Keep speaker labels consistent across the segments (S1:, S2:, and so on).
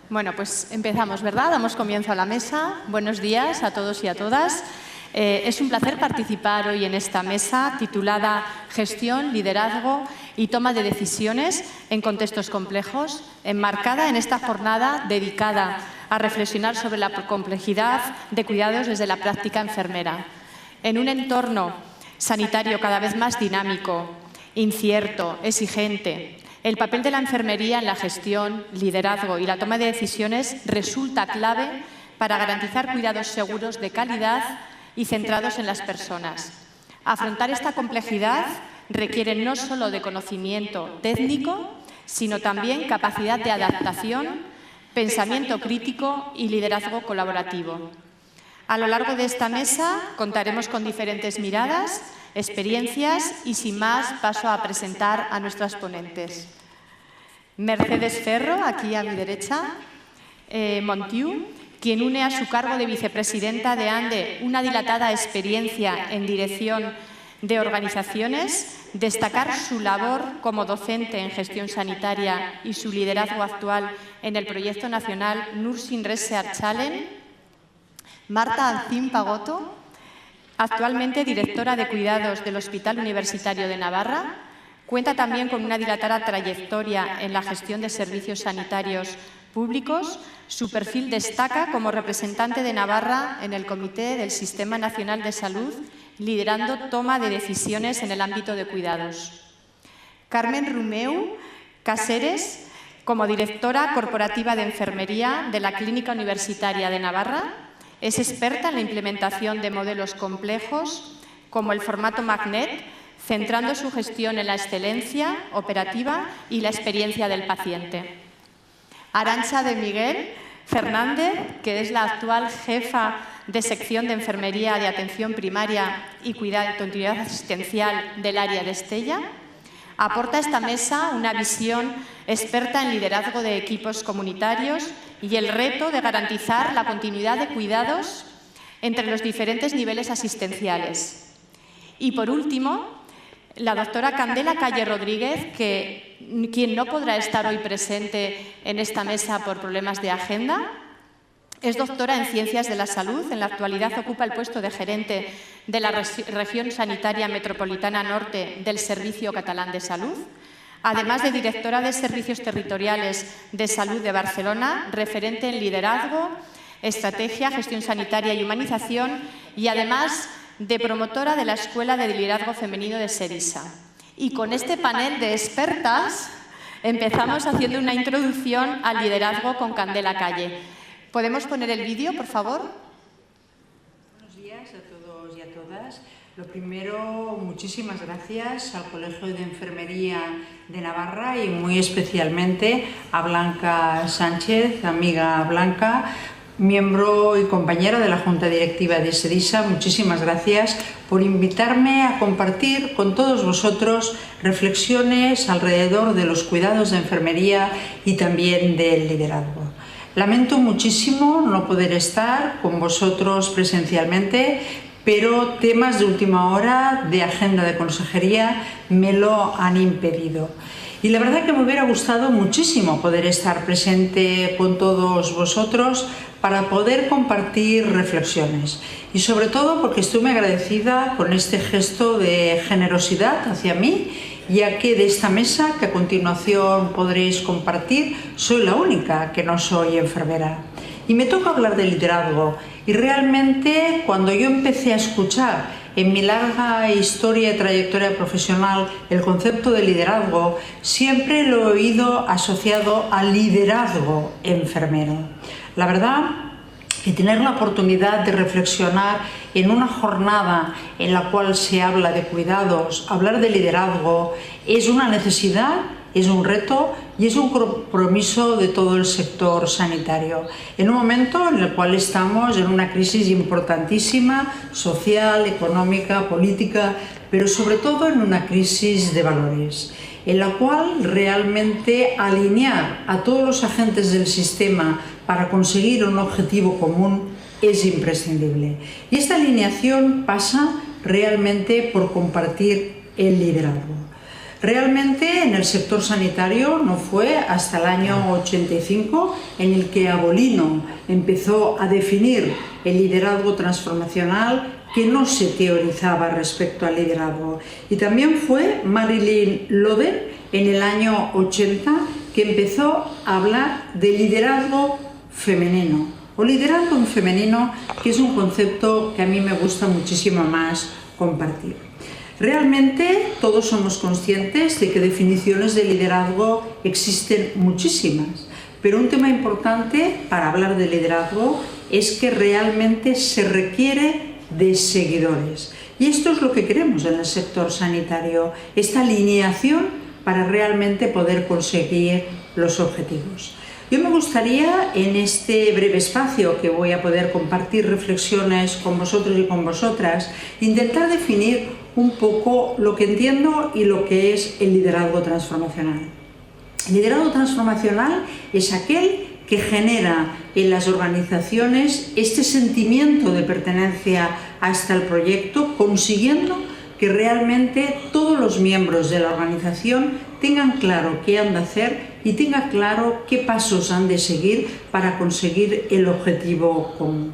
S1: Bueno, pues empezamos, ¿verdad? Damos comienzo a la mesa. Buenos días a todos y a todas. Es un placer participar hoy en esta mesa titulada Gestión, Liderazgo y Toma de Decisiones en Contextos Complejos, enmarcada en esta jornada dedicada a reflexionar sobre la complejidad de cuidados desde la práctica enfermera. En un entorno sanitario cada vez más dinámico, incierto, exigente, el papel de la enfermería en la gestión, liderazgo y la toma de decisiones resulta clave para garantizar cuidados seguros de calidad y centrados en las personas. Afrontar esta complejidad requiere no solo de conocimiento técnico, sino también capacidad de adaptación, pensamiento crítico y liderazgo colaborativo. A lo largo de esta mesa contaremos con diferentes miradas, experiencias y, sin más, paso a presentar a nuestras ponentes. Mercedes Ferro, aquí a mi derecha, Montiu, quien une a su cargo de vicepresidenta de ANDE una dilatada experiencia en dirección de organizaciones, destacar su labor como docente en gestión sanitaria y su liderazgo actual en el proyecto nacional Nursing Research Challenge. Marta Alcín Pagotto, actualmente directora de cuidados del Hospital Universitario de Navarra, cuenta también con una dilatada trayectoria en la gestión de servicios sanitarios públicos. Su perfil destaca como representante de Navarra en el Comité del Sistema Nacional de Salud, liderando toma de decisiones en el ámbito de cuidados. Carmen Rumeu Caseres, como directora corporativa de enfermería de la Clínica Universitaria de Navarra, es experta en la implementación de modelos complejos como el formato Magnet, centrando su gestión en la excelencia operativa y la experiencia del paciente. Arantxa de Miguel Fernández, que es la actual jefa de sección de enfermería de atención primaria y continuidad asistencial del área de Estella, aporta a esta mesa una visión experta en liderazgo de equipos comunitarios y el reto de garantizar la continuidad de cuidados entre los diferentes niveles asistenciales. Y, por último, la doctora Candela Calle Rodríguez, quien no podrá estar hoy presente en esta mesa por problemas de agenda, es doctora en Ciencias de la Salud. En la actualidad ocupa el puesto de gerente de la Región Sanitaria Metropolitana Norte del Servicio Catalán de Salud, además de directora de Servicios Territoriales de Salud de Barcelona, referente en liderazgo, estrategia, gestión sanitaria y humanización, y además de promotora de la Escuela de Liderazgo Femenino de Serisa. Y con este panel de expertas empezamos haciendo una introducción al liderazgo con Candela Calle. ¿Podemos poner el vídeo, por favor?
S2: Buenos días a todos y a todas. Lo primero, muchísimas gracias al Colegio de Enfermería de Navarra y muy especialmente a Blanca Sánchez, amiga Blanca, miembro y compañera de la Junta Directiva de Serisa. Muchísimas gracias por invitarme a compartir con todos vosotros reflexiones alrededor de los cuidados de enfermería y también del liderazgo. Lamento muchísimo no poder estar con vosotros presencialmente, pero temas de última hora de agenda de consejería me lo han impedido. Y la verdad que me hubiera gustado muchísimo poder estar presente con todos vosotros para poder compartir reflexiones. Y sobre todo porque estoy muy agradecida con este gesto de generosidad hacia mí, ya que de esta mesa que a continuación podréis compartir, soy la única que no soy enfermera. Y me toca hablar de liderazgo. Y realmente cuando yo empecé a escuchar en mi larga historia y trayectoria profesional el concepto de liderazgo, siempre lo he oído asociado al liderazgo enfermero. La verdad que tener la oportunidad de reflexionar en una jornada en la cual se habla de cuidados, hablar de liderazgo, es una necesidad, es un reto y es un compromiso de todo el sector sanitario. En un momento en el cual estamos en una crisis importantísima, social, económica, política, pero sobre todo en una crisis de valores, en la cual realmente alinear a todos los agentes del sistema para conseguir un objetivo común es imprescindible. Y esta alineación pasa realmente por compartir el liderazgo. Realmente en el sector sanitario no fue hasta el año 85 en el que Abolino empezó a definir el liderazgo transformacional, que no se teorizaba respecto al liderazgo. Y también fue Marilyn Loden en el año 80 que empezó a hablar de liderazgo femenino, o liderazgo en femenino, que es un concepto que a mí me gusta muchísimo más compartir. Realmente todos somos conscientes de que definiciones de liderazgo existen muchísimas, pero un tema importante para hablar de liderazgo es que realmente se requiere de seguidores. Y esto es lo que queremos en el sector sanitario, esta alineación para realmente poder conseguir los objetivos. Yo me gustaría, en este breve espacio que voy a poder compartir reflexiones con vosotros y con vosotras, intentar definir un poco lo que entiendo y lo que es el liderazgo transformacional. El liderazgo transformacional es aquel que genera en las organizaciones este sentimiento de pertenencia hasta el proyecto, consiguiendo que realmente todos los miembros de la organización tengan claro qué han de hacer y tengan claro qué pasos han de seguir para conseguir el objetivo común.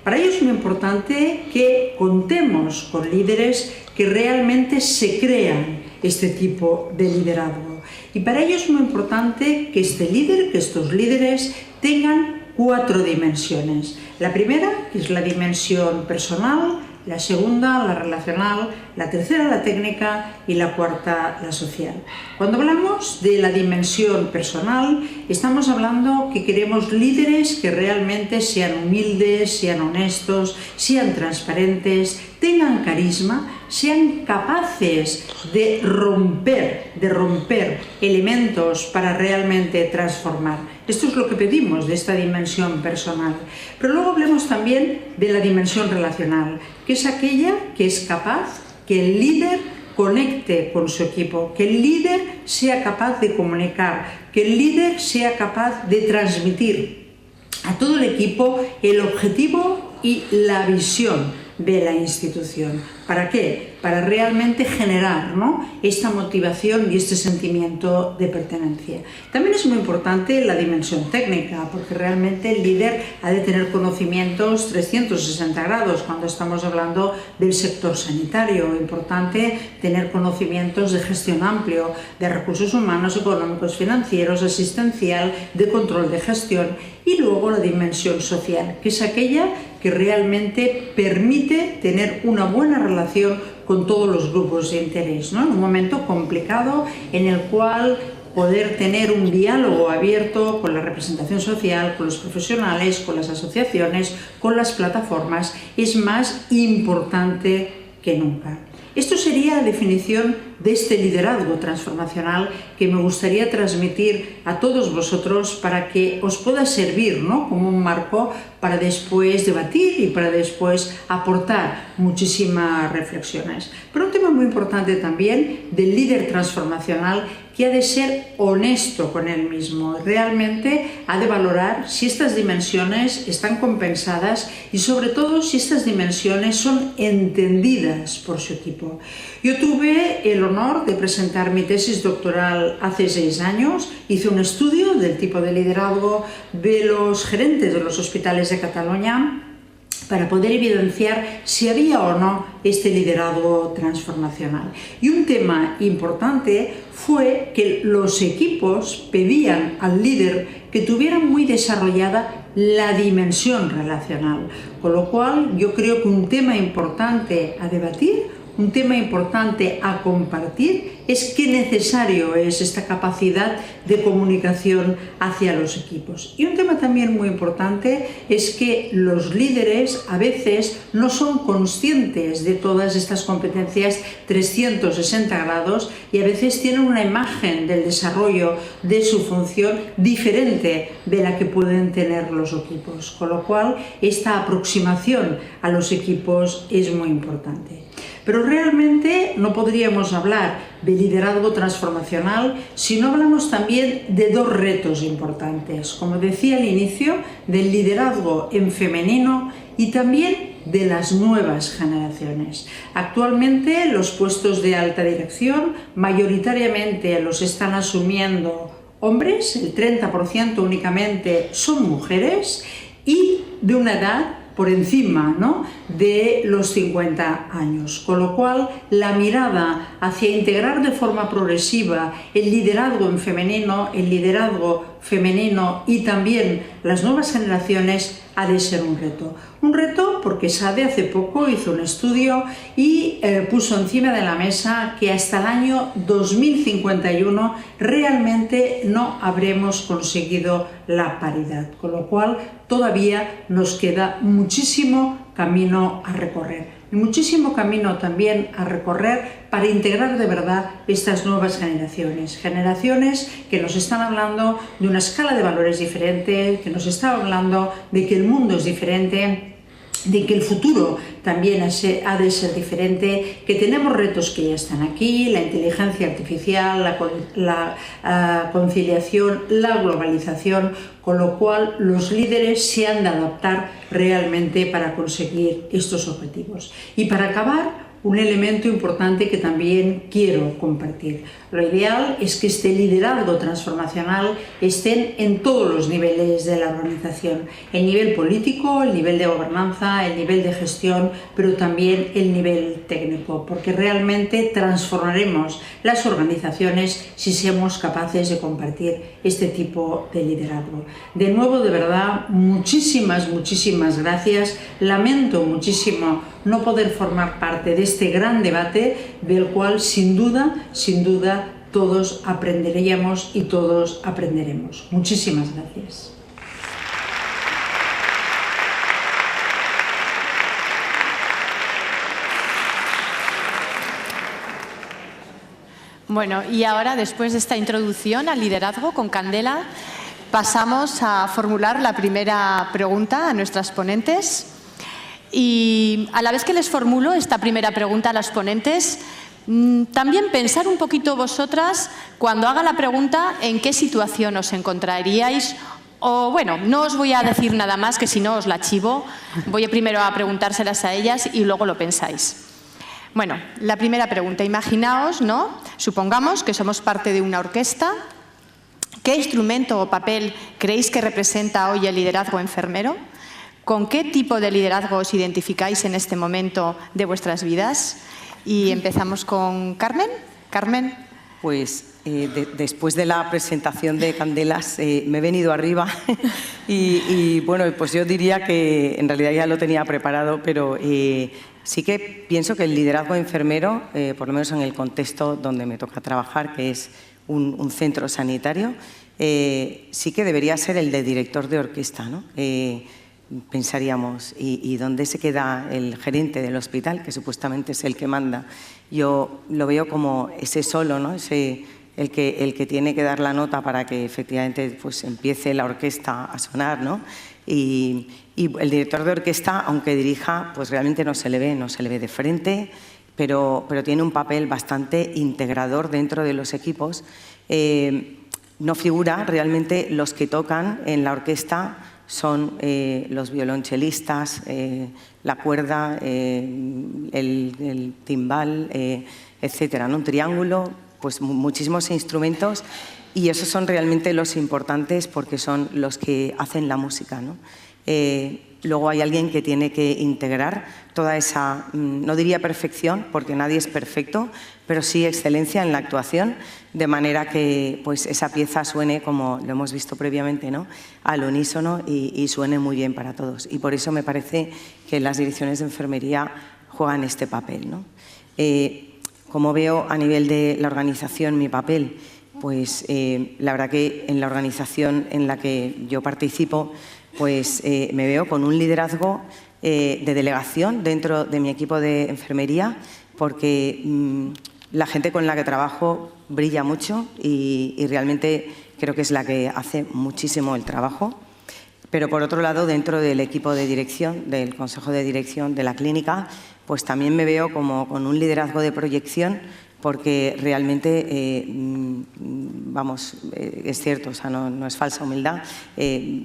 S2: Para ello es muy importante que contemos con líderes que realmente se crean este tipo de liderazgo. Y para ello es muy importante que estos líderes tengan 4 dimensiones. La primera, que es la dimensión personal, la segunda, la relacional, la tercera, la técnica y la cuarta, la social. Cuando hablamos de la dimensión personal, estamos hablando que queremos líderes que realmente sean humildes, sean honestos, sean transparentes, tengan carisma, sean capaces de romper elementos para realmente transformar. Esto es lo que pedimos de esta dimensión personal. Pero luego hablemos también de la dimensión relacional, que es aquella que es capaz que el líder conecte con su equipo, que el líder sea capaz de comunicar, que el líder sea capaz de transmitir a todo el equipo el objetivo y la visión de la institución. ¿Para qué? Para realmente generar, ¿no?, esta motivación y este sentimiento de pertenencia. También es muy importante la dimensión técnica, porque realmente el líder ha de tener conocimientos 360 grados cuando estamos hablando del sector sanitario. Es importante tener conocimientos de gestión amplio, de recursos humanos, económicos, financieros, asistencial, de control de gestión, y luego la dimensión social, que es aquella que realmente permite tener una buena relación con todos los grupos de interés, ¿no?, en un momento complicado en el cual poder tener un diálogo abierto con la representación social, con los profesionales, con las asociaciones, con las plataformas, es más importante que nunca. Esto sería la definición de este liderazgo transformacional que me gustaría transmitir a todos vosotros para que os pueda servir, ¿no?, como un marco para después debatir y para después aportar muchísimas reflexiones. Pero un tema muy importante también del líder transformacional, que ha de ser honesto con él mismo, realmente ha de valorar si estas dimensiones están compensadas y sobre todo si estas dimensiones son entendidas por su equipo. Yo tuve el honor de presentar mi tesis doctoral hace 6 años, hice un estudio del tipo de liderazgo de los gerentes de los hospitales de Cataluña para poder evidenciar si había o no este liderazgo transformacional. Y un tema importante fue que los equipos pedían al líder que tuviera muy desarrollada la dimensión relacional, con lo cual yo creo que un tema importante a debatir, un tema importante a compartir, es qué necesario es esta capacidad de comunicación hacia los equipos. Y un tema también muy importante es que los líderes a veces no son conscientes de todas estas competencias 360 grados y a veces tienen una imagen del desarrollo de su función diferente de la que pueden tener los equipos, con lo cual esta aproximación a los equipos es muy importante. Pero realmente no podríamos hablar de liderazgo transformacional si no hablamos también de 2 retos importantes, como decía al inicio, del liderazgo en femenino y también de las nuevas generaciones. Actualmente los puestos de alta dirección mayoritariamente los están asumiendo hombres, el 30% únicamente son mujeres y de una edad por encima, ¿no?, de los 50 años, con lo cual la mirada hacia integrar de forma progresiva el liderazgo femenino y también las nuevas generaciones ha de ser un reto. Un reto porque SADE hace poco hizo un estudio y puso encima de la mesa que hasta el año 2051 realmente no habremos conseguido la paridad, con lo cual todavía nos queda muchísimo camino a recorrer. Y muchísimo camino también a recorrer para integrar de verdad estas nuevas generaciones. Generaciones que nos están hablando de una escala de valores diferente, que nos están hablando de que el mundo es diferente, de que el futuro también ha de ser diferente, que tenemos retos que ya están aquí, la inteligencia artificial, la conciliación, la globalización, con lo cual los líderes se han de adaptar realmente para conseguir estos objetivos. Y para acabar, un elemento importante que también quiero compartir. Lo ideal es que este liderazgo transformacional esté en todos los niveles de la organización. El nivel político, el nivel de gobernanza, el nivel de gestión, pero también el nivel técnico, porque realmente transformaremos las organizaciones si somos capaces de compartir este tipo de liderazgo. De nuevo, de verdad, muchísimas gracias. Lamento muchísimo no poder formar parte de este gran debate del cual sin duda todos aprenderíamos y todos aprenderemos. Muchísimas gracias.
S1: Bueno, y ahora, después de esta introducción al liderazgo con Candela, pasamos a formular la primera pregunta a nuestras ponentes. Y a la vez que les formulo esta primera pregunta a las ponentes, también pensar un poquito vosotras, cuando haga la pregunta, en qué situación os encontraríais. O bueno, no os voy a decir nada más, que si no os la chivo. Voy primero a preguntárselas a ellas y luego lo pensáis. Bueno, la primera pregunta. Imaginaos, ¿no? Supongamos que somos parte de una orquesta. ¿Qué instrumento o papel creéis que representa hoy el liderazgo enfermero? ¿Con qué tipo de liderazgo os identificáis en este momento de vuestras vidas? Y empezamos con Carmen. Carmen.
S3: Pues después de la presentación de Candelas me he venido arriba y bueno, pues yo diría que en realidad ya lo tenía preparado, pero sí que pienso que el liderazgo enfermero, por lo menos en el contexto donde me toca trabajar, que es un centro sanitario, sí que debería ser el de director de orquesta, ¿no? Pensaríamos, ¿y dónde se queda el gerente del hospital, que supuestamente es el que manda? Yo lo veo como ese solo, ¿no? El que tiene que dar la nota para que efectivamente pues, empiece la orquesta a sonar, ¿no? Y el director de orquesta, aunque dirija, pues realmente no se le ve de frente, pero tiene un papel bastante integrador dentro de los equipos. No figura realmente los que tocan en la orquesta. Son los violonchelistas, la cuerda, el timbal, etcétera, ¿no? Un triángulo, pues muchísimos instrumentos, y esos son realmente los importantes porque son los que hacen la música, ¿no? Luego hay alguien que tiene que integrar toda esa, no diría perfección, porque nadie es perfecto, pero sí excelencia en la actuación, de manera que pues, esa pieza suene, como lo hemos visto previamente, ¿no? Al unísono y suene muy bien para todos. Y por eso me parece que las direcciones de enfermería juegan este papel, ¿no? Como veo a nivel de la organización mi papel, pues la verdad que en la organización en la que yo participo, pues me veo con un liderazgo de delegación dentro de mi equipo de enfermería, porque la gente con la que trabajo brilla mucho y realmente creo que es la que hace muchísimo el trabajo. Pero por otro lado, dentro del equipo de dirección, del consejo de dirección de la clínica, pues también me veo como con un liderazgo de proyección, porque realmente, vamos, es cierto, o sea, no es falsa humildad,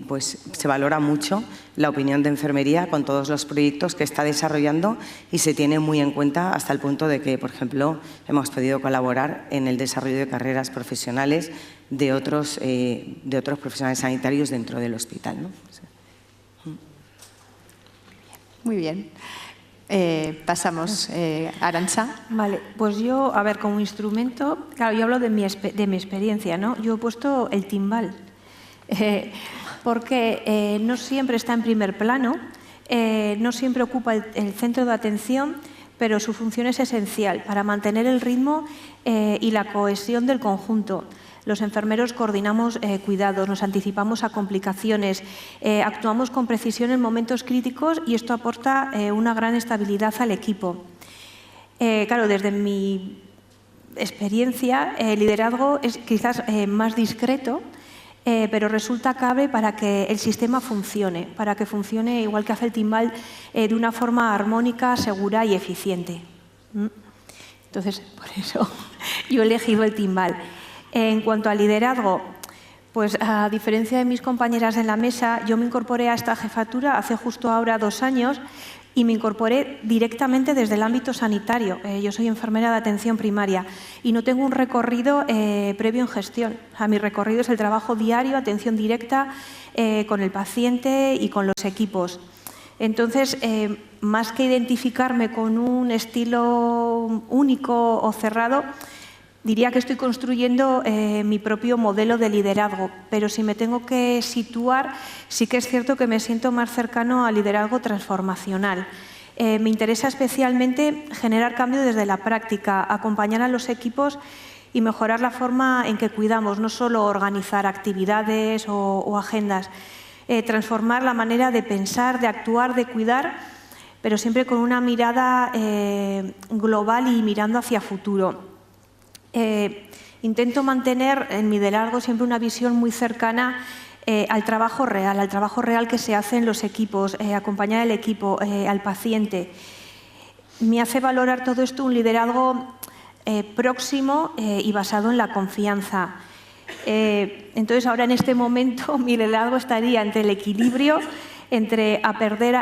S3: pues se valora mucho la opinión de enfermería con todos los proyectos que está desarrollando y se tiene muy en cuenta hasta el punto de que, por ejemplo, hemos podido colaborar en el desarrollo de carreras profesionales de otros profesionales sanitarios dentro del hospital, ¿no?
S1: Muy bien. Pasamos a Arantxa.
S4: Vale, pues yo, a ver, como instrumento, claro, yo hablo de mi experiencia, ¿no? Yo he puesto el timbal, porque no siempre está en primer plano, no siempre ocupa el centro de atención, pero su función es esencial para mantener el ritmo y la cohesión del conjunto. Los enfermeros coordinamos cuidados, nos anticipamos a complicaciones, actuamos con precisión en momentos críticos y esto aporta una gran estabilidad al equipo. Claro, desde mi experiencia, el liderazgo es quizás más discreto, pero resulta clave para que el sistema funcione, para que funcione igual que hace el timbal, de una forma armónica, segura y eficiente. Entonces, por eso yo he elegido el timbal. En cuanto al liderazgo, pues a diferencia de mis compañeras en la mesa, yo me incorporé a esta jefatura hace justo ahora 2 años y me incorporé directamente desde el ámbito sanitario. Yo soy enfermera de atención primaria y no tengo un recorrido previo en gestión. O sea, mi recorrido es el trabajo diario, atención directa con el paciente y con los equipos. Entonces, más que identificarme con un estilo único o cerrado, diría que estoy construyendo mi propio modelo de liderazgo, pero si me tengo que situar, sí que es cierto que me siento más cercano al liderazgo transformacional. Me interesa especialmente generar cambio desde la práctica, acompañar a los equipos y mejorar la forma en que cuidamos, no solo organizar actividades o agendas, transformar la manera de pensar, de actuar, de cuidar, pero siempre con una mirada global y mirando hacia futuro. Intento mantener en mi liderazgo siempre una visión muy cercana al trabajo real que se hace en los equipos, acompañar al equipo, al paciente. Me hace valorar todo esto un liderazgo próximo y basado en la confianza. Entonces, ahora en este momento mi liderazgo estaría entre el equilibrio, entre aprender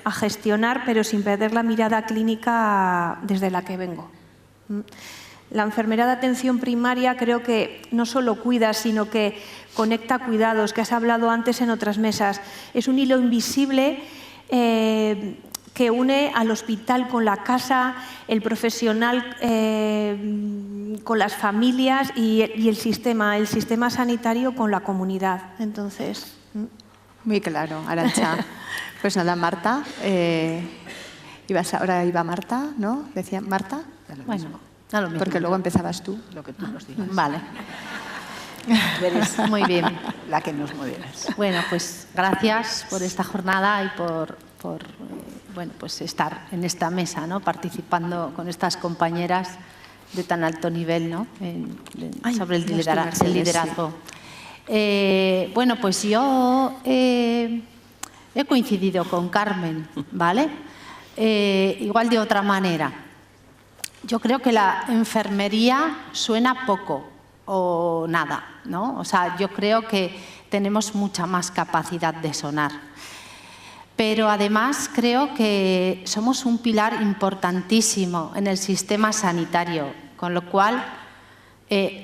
S4: a gestionar, pero sin perder la mirada clínica desde la que vengo. La enfermera de atención primaria creo que no solo cuida, sino que conecta cuidados, que has hablado antes en otras mesas. Es un hilo invisible que une al hospital con la casa, el profesional con las familias y el sistema sanitario con la comunidad. Entonces,
S1: muy claro, Arantxa. Pues nada, Marta. Ahora iba Marta, ¿no? Decía Marta. Bueno. Porque luego empezabas tú.
S5: Lo que tú nos digas.
S1: Vale.
S5: Eres
S1: muy bien.
S5: La que nos moderas.
S6: Bueno, pues gracias por esta jornada y por bueno, pues estar en esta mesa, ¿no? Participando con estas compañeras de tan alto nivel, ¿no? Sobre el liderazgo. Bueno, pues yo he coincidido con Carmen, ¿vale? Igual de otra manera. Yo creo que la enfermería suena poco o nada, ¿no? O sea, yo creo que tenemos mucha más capacidad de sonar. Pero además creo que somos un pilar importantísimo en el sistema sanitario, con lo cual,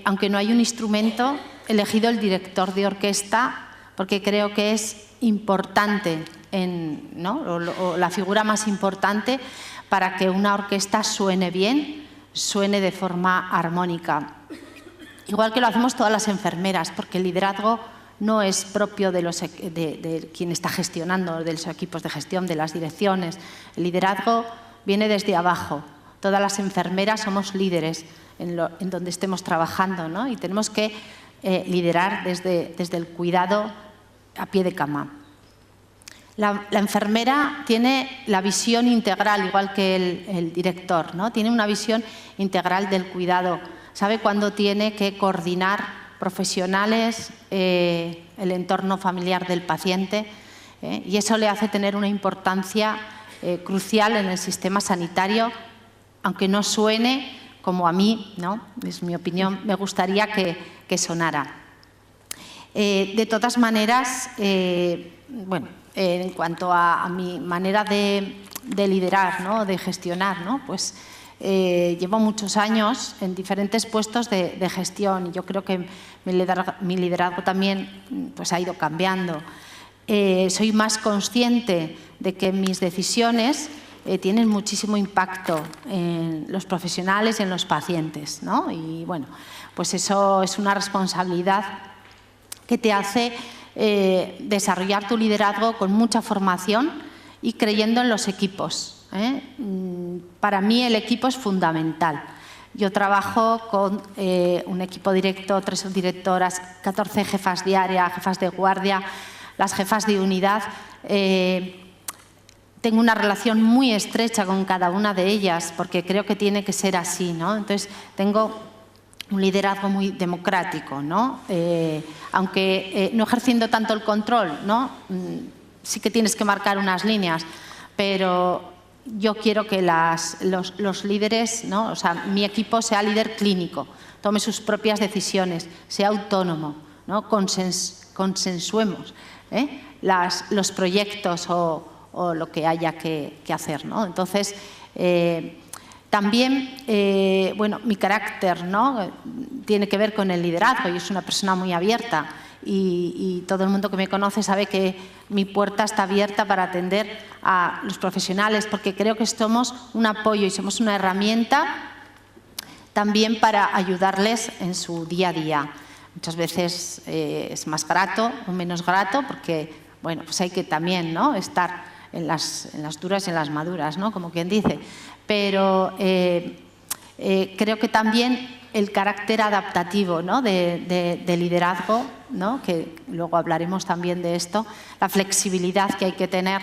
S6: aunque no hay un instrumento, he elegido el director de orquesta porque creo que es importante, ¿no? o la figura más importante para que una orquesta suene bien, suene de forma armónica. Igual que lo hacemos todas las enfermeras, porque el liderazgo no es propio de quien está gestionando, de los equipos de gestión, de las direcciones. El liderazgo viene desde abajo. Todas las enfermeras somos líderes en donde estemos trabajando, ¿no? Y tenemos que liderar desde el cuidado a pie de cama. La enfermera tiene la visión integral, igual que el director, ¿no? Tiene una visión integral del cuidado. Sabe cuándo tiene que coordinar profesionales, el entorno familiar del paciente, y eso le hace tener una importancia crucial en el sistema sanitario, aunque no suene como a mí, ¿no? Es mi opinión, me gustaría que sonara. De todas maneras, bueno, en cuanto a mi manera de liderar, ¿no? De gestionar, ¿no? Pues llevo muchos años en diferentes puestos de gestión y yo creo que mi liderazgo también pues, ha ido cambiando. Soy más consciente de que mis decisiones tienen muchísimo impacto en los profesionales y en los pacientes, ¿no? Y bueno, pues eso es una responsabilidad que te hace desarrollar tu liderazgo con mucha formación y creyendo en los equipos. Para mí el equipo es fundamental. Yo trabajo con un equipo directo, 3 directoras, 14 jefas de área, jefas de guardia, las jefas de unidad. Tengo una relación muy estrecha con cada una de ellas porque creo que tiene que ser así, ¿no? Entonces, tengo un liderazgo muy democrático, ¿no? Aunque no ejerciendo tanto el control, ¿no? Sí que tienes que marcar unas líneas, pero yo quiero que los líderes, ¿no? O sea, mi equipo sea líder clínico, tome sus propias decisiones, sea autónomo, ¿no? Consensuemos los proyectos o lo que haya que hacer, ¿no? Entonces, también, bueno, mi carácter, ¿no? Tiene que ver con el liderazgo. Yo soy una persona muy abierta y todo el mundo que me conoce sabe que mi puerta está abierta para atender a los profesionales porque creo que somos un apoyo y somos una herramienta también para ayudarles en su día a día. Muchas veces es más grato o menos grato porque, bueno, pues hay que también, ¿no? Estar en las duras y en las maduras, ¿no? Como quien dice. Pero creo que también el carácter adaptativo, ¿no? de liderazgo, ¿no? Que luego hablaremos también de esto, la flexibilidad que hay que tener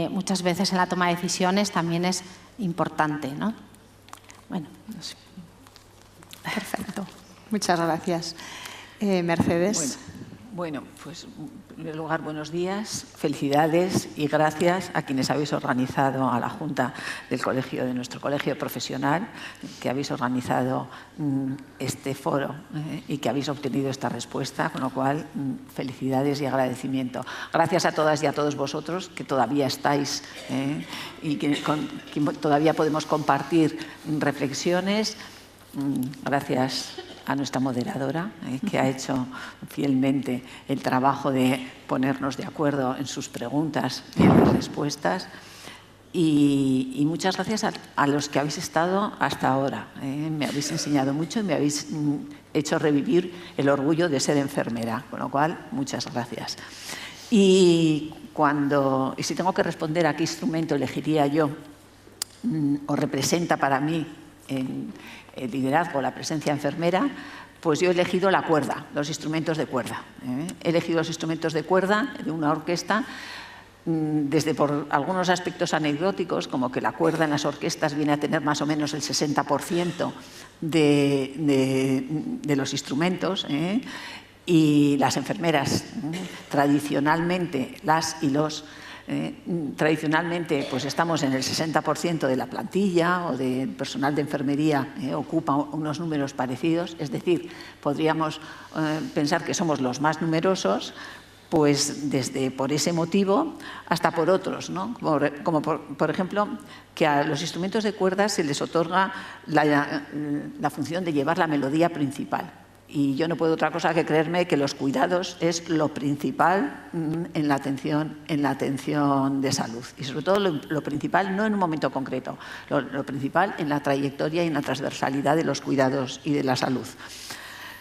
S6: muchas veces en la toma de decisiones también es importante, ¿no? Bueno, no sé.
S5: Perfecto. Muchas gracias. Mercedes.
S7: Bueno, pues en primer lugar, buenos días, felicidades y gracias a quienes habéis organizado, a la Junta del Colegio, de nuestro colegio profesional, que habéis organizado este foro y que habéis obtenido esta respuesta, con lo cual felicidades y agradecimiento. Gracias a todas y a todos vosotros que todavía estáis y que todavía podemos compartir reflexiones. Gracias a nuestra moderadora, que ha hecho fielmente el trabajo de ponernos de acuerdo en sus preguntas y en las respuestas. Y muchas gracias a los que habéis estado hasta ahora. Me habéis enseñado mucho y me habéis hecho revivir el orgullo de ser enfermera, con lo cual, muchas gracias. Y si tengo que responder a qué instrumento elegiría yo o representa para mí el liderazgo, la presencia enfermera, pues yo he elegido la cuerda, los instrumentos de cuerda. He elegido los instrumentos de cuerda de una orquesta desde por algunos aspectos anecdóticos, como que la cuerda en las orquestas viene a tener más o menos el 60% de los instrumentos, y las enfermeras, tradicionalmente, tradicionalmente pues estamos en el 60% de la plantilla o del personal de enfermería ocupa unos números parecidos, es decir, podríamos pensar que somos los más numerosos, pues desde por ese motivo hasta por otros, ¿no? Como por ejemplo que a los instrumentos de cuerda se les otorga la función de llevar la melodía principal. Y yo no puedo otra cosa que creerme que los cuidados es lo principal en la atención de salud. Y sobre todo lo principal, no en un momento concreto, lo principal en la trayectoria y en la transversalidad de los cuidados y de la salud.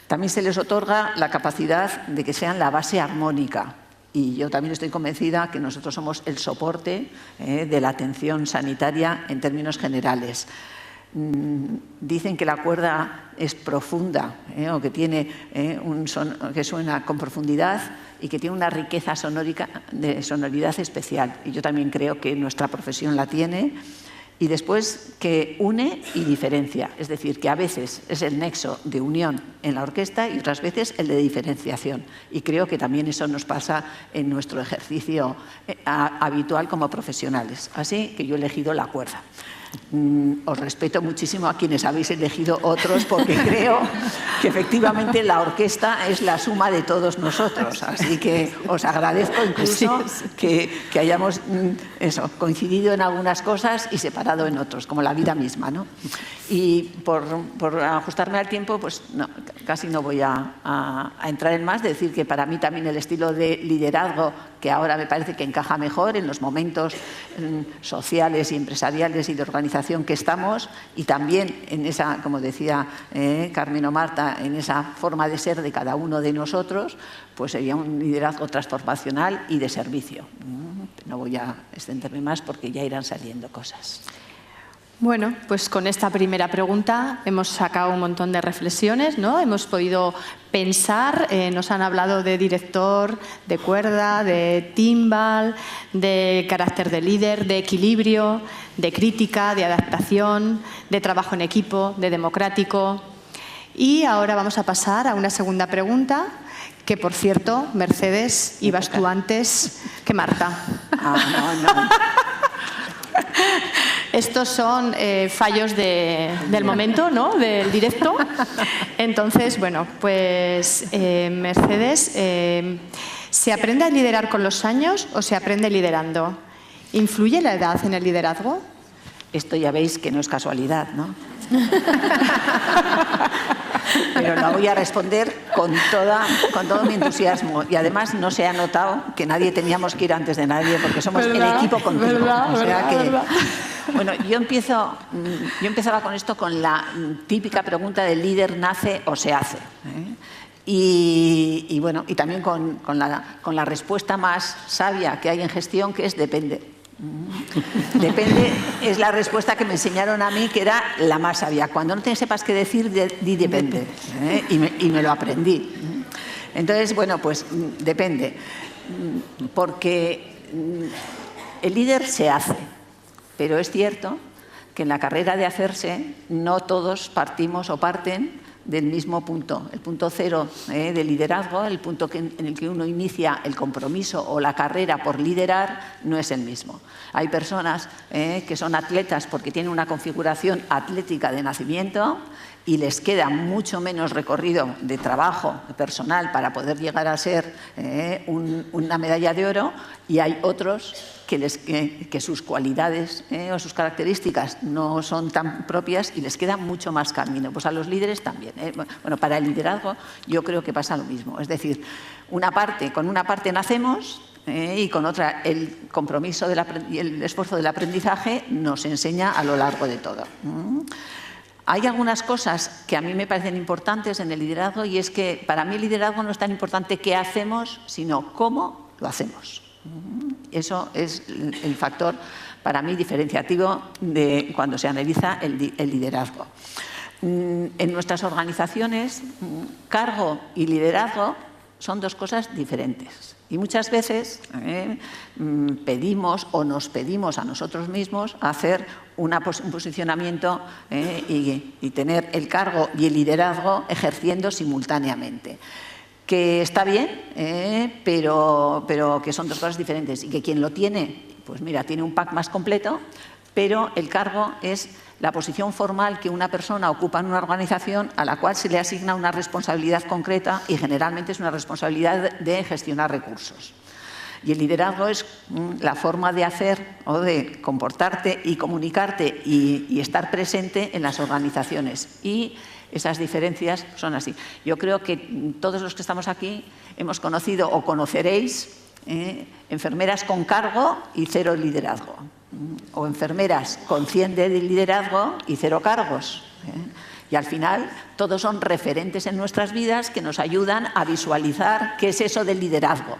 S7: También se les otorga la capacidad de que sean la base armónica. Y yo también estoy convencida que nosotros somos el soporte de la atención sanitaria en términos generales. Dicen que la cuerda es profunda o que tiene que suena con profundidad y que tiene una riqueza de sonoridad especial. Y yo también creo que nuestra profesión la tiene. Y después que une y diferencia, es decir, que a veces es el nexo de unión en la orquesta y otras veces el de diferenciación. Y creo que también eso nos pasa en nuestro ejercicio habitual como profesionales. Así que yo he elegido la cuerda. Os respeto muchísimo a quienes habéis elegido otros, porque creo que efectivamente la orquesta es la suma de todos nosotros. Así que os agradezco incluso que hayamos coincidido en algunas cosas y separado en otros, como la vida misma, ¿no? Y por ajustarme al tiempo, pues no, casi no voy a entrar en más, de decir que para mí también el estilo de liderazgo, que ahora me parece que encaja mejor en los momentos sociales y empresariales y de organización que estamos, y también en esa, como decía Carmen o Marta, en esa forma de ser de cada uno de nosotros, pues sería un liderazgo transformacional y de servicio. No voy a extenderme más porque ya irán saliendo cosas.
S1: Bueno, pues con esta primera pregunta hemos sacado un montón de reflexiones, ¿no? Hemos podido pensar, nos han hablado de director, de cuerda, de timbal, de carácter de líder, de equilibrio, de crítica, de adaptación, de trabajo en equipo, de democrático. Y ahora vamos a pasar a una segunda pregunta, que por cierto, Mercedes, ibas tú antes que Marta.
S7: No.
S1: Estos son fallos del momento, ¿no? Del directo. Entonces, bueno, pues Mercedes, ¿se aprende a liderar con los años o se aprende liderando? ¿Influye la edad en el liderazgo?
S7: Esto ya veis que no es casualidad, ¿no? Pero la voy a responder con todo mi entusiasmo. Y además no se ha notado que nadie teníamos que ir antes de nadie, porque somos el equipo contigo.
S1: ¿Verdad?
S7: Bueno, yo empezaba con esto, con la típica pregunta del líder nace o se hace. Y bueno, y también con la respuesta más sabia que hay en gestión, que es depende. Depende es la respuesta que me enseñaron a mí, que era la más sabia. Cuando no te sepas qué decir, di depende. Y me lo aprendí. Entonces, bueno, pues depende. Porque el líder se hace. Pero es cierto que en la carrera de hacerse no todos partimos o parten del mismo punto. El punto cero del liderazgo, el punto en el que uno inicia el compromiso o la carrera por liderar, no es el mismo. Hay personas que son atletas porque tienen una configuración atlética de nacimiento y les queda mucho menos recorrido de trabajo personal para poder llegar a ser una medalla de oro, y hay otros que sus cualidades o sus características no son tan propias y les queda mucho más camino. Pues a los líderes también. Bueno, para el liderazgo yo creo que pasa lo mismo. Es decir, con una parte nacemos y con otra el compromiso y el esfuerzo del aprendizaje nos enseña a lo largo de todo. Hay algunas cosas que a mí me parecen importantes en el liderazgo, y es que para mí el liderazgo no es tan importante qué hacemos, sino cómo lo hacemos. Eso es el factor para mí diferenciativo de cuando se analiza el liderazgo. En nuestras organizaciones, cargo y liderazgo son dos cosas diferentes. Y muchas veces pedimos o nos pedimos a nosotros mismos hacer un posicionamiento y tener el cargo y el liderazgo ejerciendo simultáneamente. Que está bien, pero que son dos cosas diferentes, y que quien lo tiene, pues mira, tiene un pack más completo, pero el cargo es la posición formal que una persona ocupa en una organización a la cual se le asigna una responsabilidad concreta, y generalmente es una responsabilidad de gestionar recursos. Y el liderazgo es la forma de hacer o de comportarte y comunicarte y estar presente en las organizaciones. Y esas diferencias son así. Yo creo que todos los que estamos aquí hemos conocido o conoceréis enfermeras con cargo y cero liderazgo. O enfermeras con 100 de liderazgo y cero cargos. Y al final todos son referentes en nuestras vidas que nos ayudan a visualizar qué es eso del liderazgo,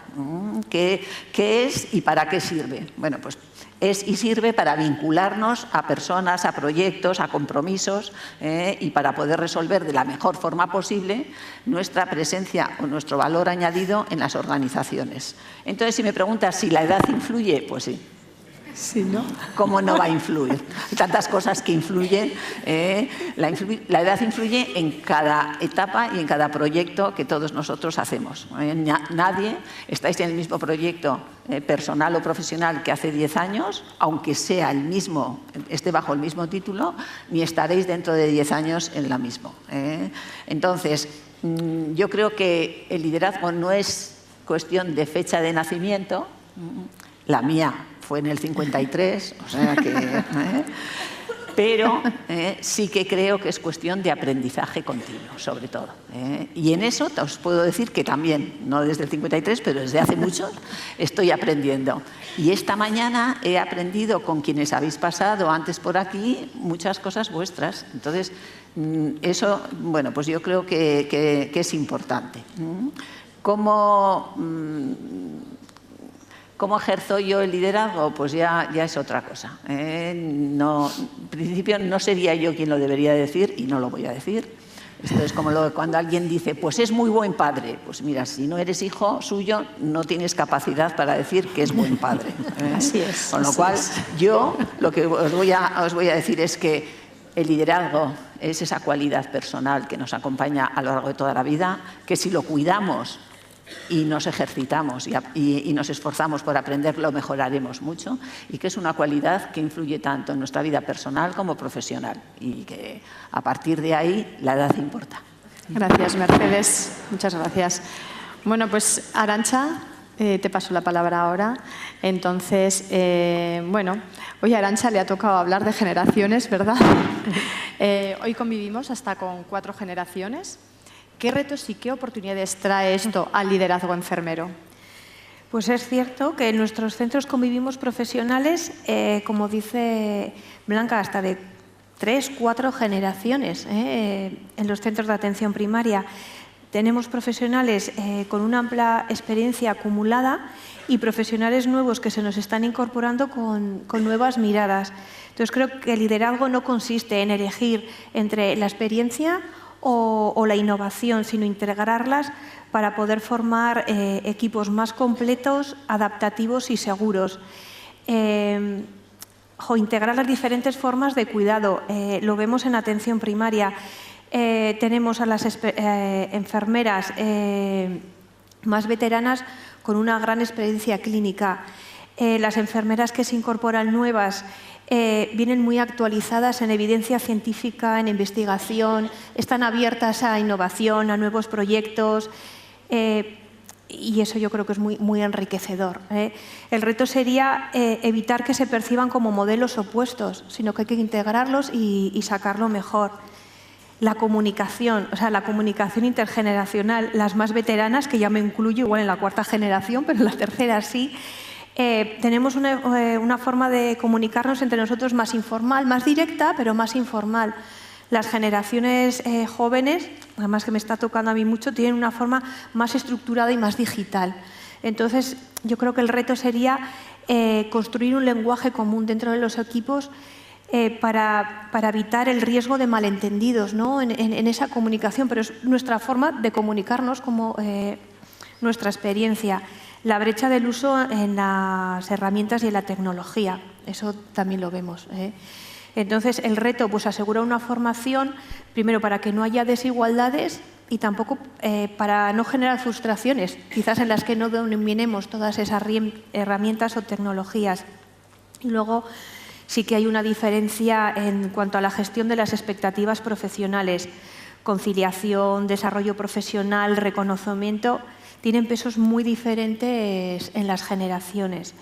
S7: qué es y para qué sirve. Bueno, pues es y sirve para vincularnos a personas, a proyectos, a compromisos y para poder resolver de la mejor forma posible nuestra presencia o nuestro valor añadido en las organizaciones. Entonces, si me preguntas si la edad influye, pues sí.
S5: Sí, ¿no?
S7: ¿Cómo no va a influir? Hay tantas cosas que influyen. La edad influye en cada etapa y en cada proyecto que todos nosotros hacemos. Nadie estáis en el mismo proyecto personal o profesional que hace 10 años, aunque sea el mismo, esté bajo el mismo título, ni estaréis dentro de 10 años en la misma. Entonces, yo creo que el liderazgo no es cuestión de fecha de nacimiento. La mía fue en el 53, o sea que... pero sí que creo que es cuestión de aprendizaje continuo, sobre todo. Y en eso os puedo decir que también, no desde el 53, pero desde hace mucho, estoy aprendiendo. Y esta mañana he aprendido con quienes habéis pasado antes por aquí muchas cosas vuestras. Entonces, eso, bueno, pues yo creo que es importante. ¿Cómo ejerzo yo el liderazgo? Pues ya es otra cosa. En principio no sería yo quien lo debería decir y no lo voy a decir. Esto es como cuando alguien dice, pues es muy buen padre. Pues mira, si no eres hijo suyo, no tienes capacidad para decir que es buen padre.
S5: Así es.
S7: Con lo cual, yo lo que os voy a decir es que el liderazgo es esa cualidad personal que nos acompaña a lo largo de toda la vida, que si lo cuidamos y nos ejercitamos y nos esforzamos por aprenderlo, mejoraremos mucho, y que es una cualidad que influye tanto en nuestra vida personal como profesional, y que a partir de ahí la edad importa.
S5: Gracias, Mercedes. Muchas gracias. Bueno, pues Arantxa, te paso la palabra ahora. Entonces, bueno, hoy a Arantxa le ha tocado hablar de generaciones, ¿verdad? Hoy convivimos hasta con 4 generaciones. ¿Qué retos y qué oportunidades trae esto al liderazgo enfermero?
S4: Pues es cierto que en nuestros centros convivimos profesionales, como dice Blanca, hasta de 3, 4 generaciones en los centros de atención primaria. Tenemos profesionales con una amplia experiencia acumulada y profesionales nuevos que se nos están incorporando con nuevas miradas. Entonces creo que el liderazgo no consiste en elegir entre la experiencia o la innovación, sino integrarlas para poder formar equipos más completos, adaptativos y seguros. Integrar las diferentes formas de cuidado. Lo vemos en atención primaria. Tenemos a las enfermeras más veteranas con una gran experiencia clínica. Las enfermeras que se incorporan nuevas vienen muy actualizadas en evidencia científica, en investigación, están abiertas a innovación, a nuevos proyectos, y eso yo creo que es muy enriquecedor. El reto sería evitar que se perciban como modelos opuestos, sino que hay que integrarlos y sacarlo mejor. La comunicación, o sea, la comunicación intergeneracional, las más veteranas, que ya me incluyo igual en la 4ª generación, pero en la 3ª sí. Tenemos una forma de comunicarnos entre nosotros más informal, más directa, pero más informal. Las generaciones jóvenes, además que me está tocando a mí mucho, tienen una forma más estructurada y más digital. Entonces, yo creo que el reto sería construir un lenguaje común dentro de los equipos para evitar el riesgo de malentendidos, ¿no? en esa comunicación, pero es nuestra forma de comunicarnos como nuestra experiencia. La brecha del uso en las herramientas y en la tecnología, eso también lo vemos. Entonces, el reto, pues asegurar una formación, primero para que no haya desigualdades y tampoco para no generar frustraciones, quizás en las que no dominemos todas esas herramientas o tecnologías. Y luego sí que hay una diferencia en cuanto a la gestión de las expectativas profesionales, conciliación, desarrollo profesional, reconocimiento, tienen pesos muy diferentes en las generaciones.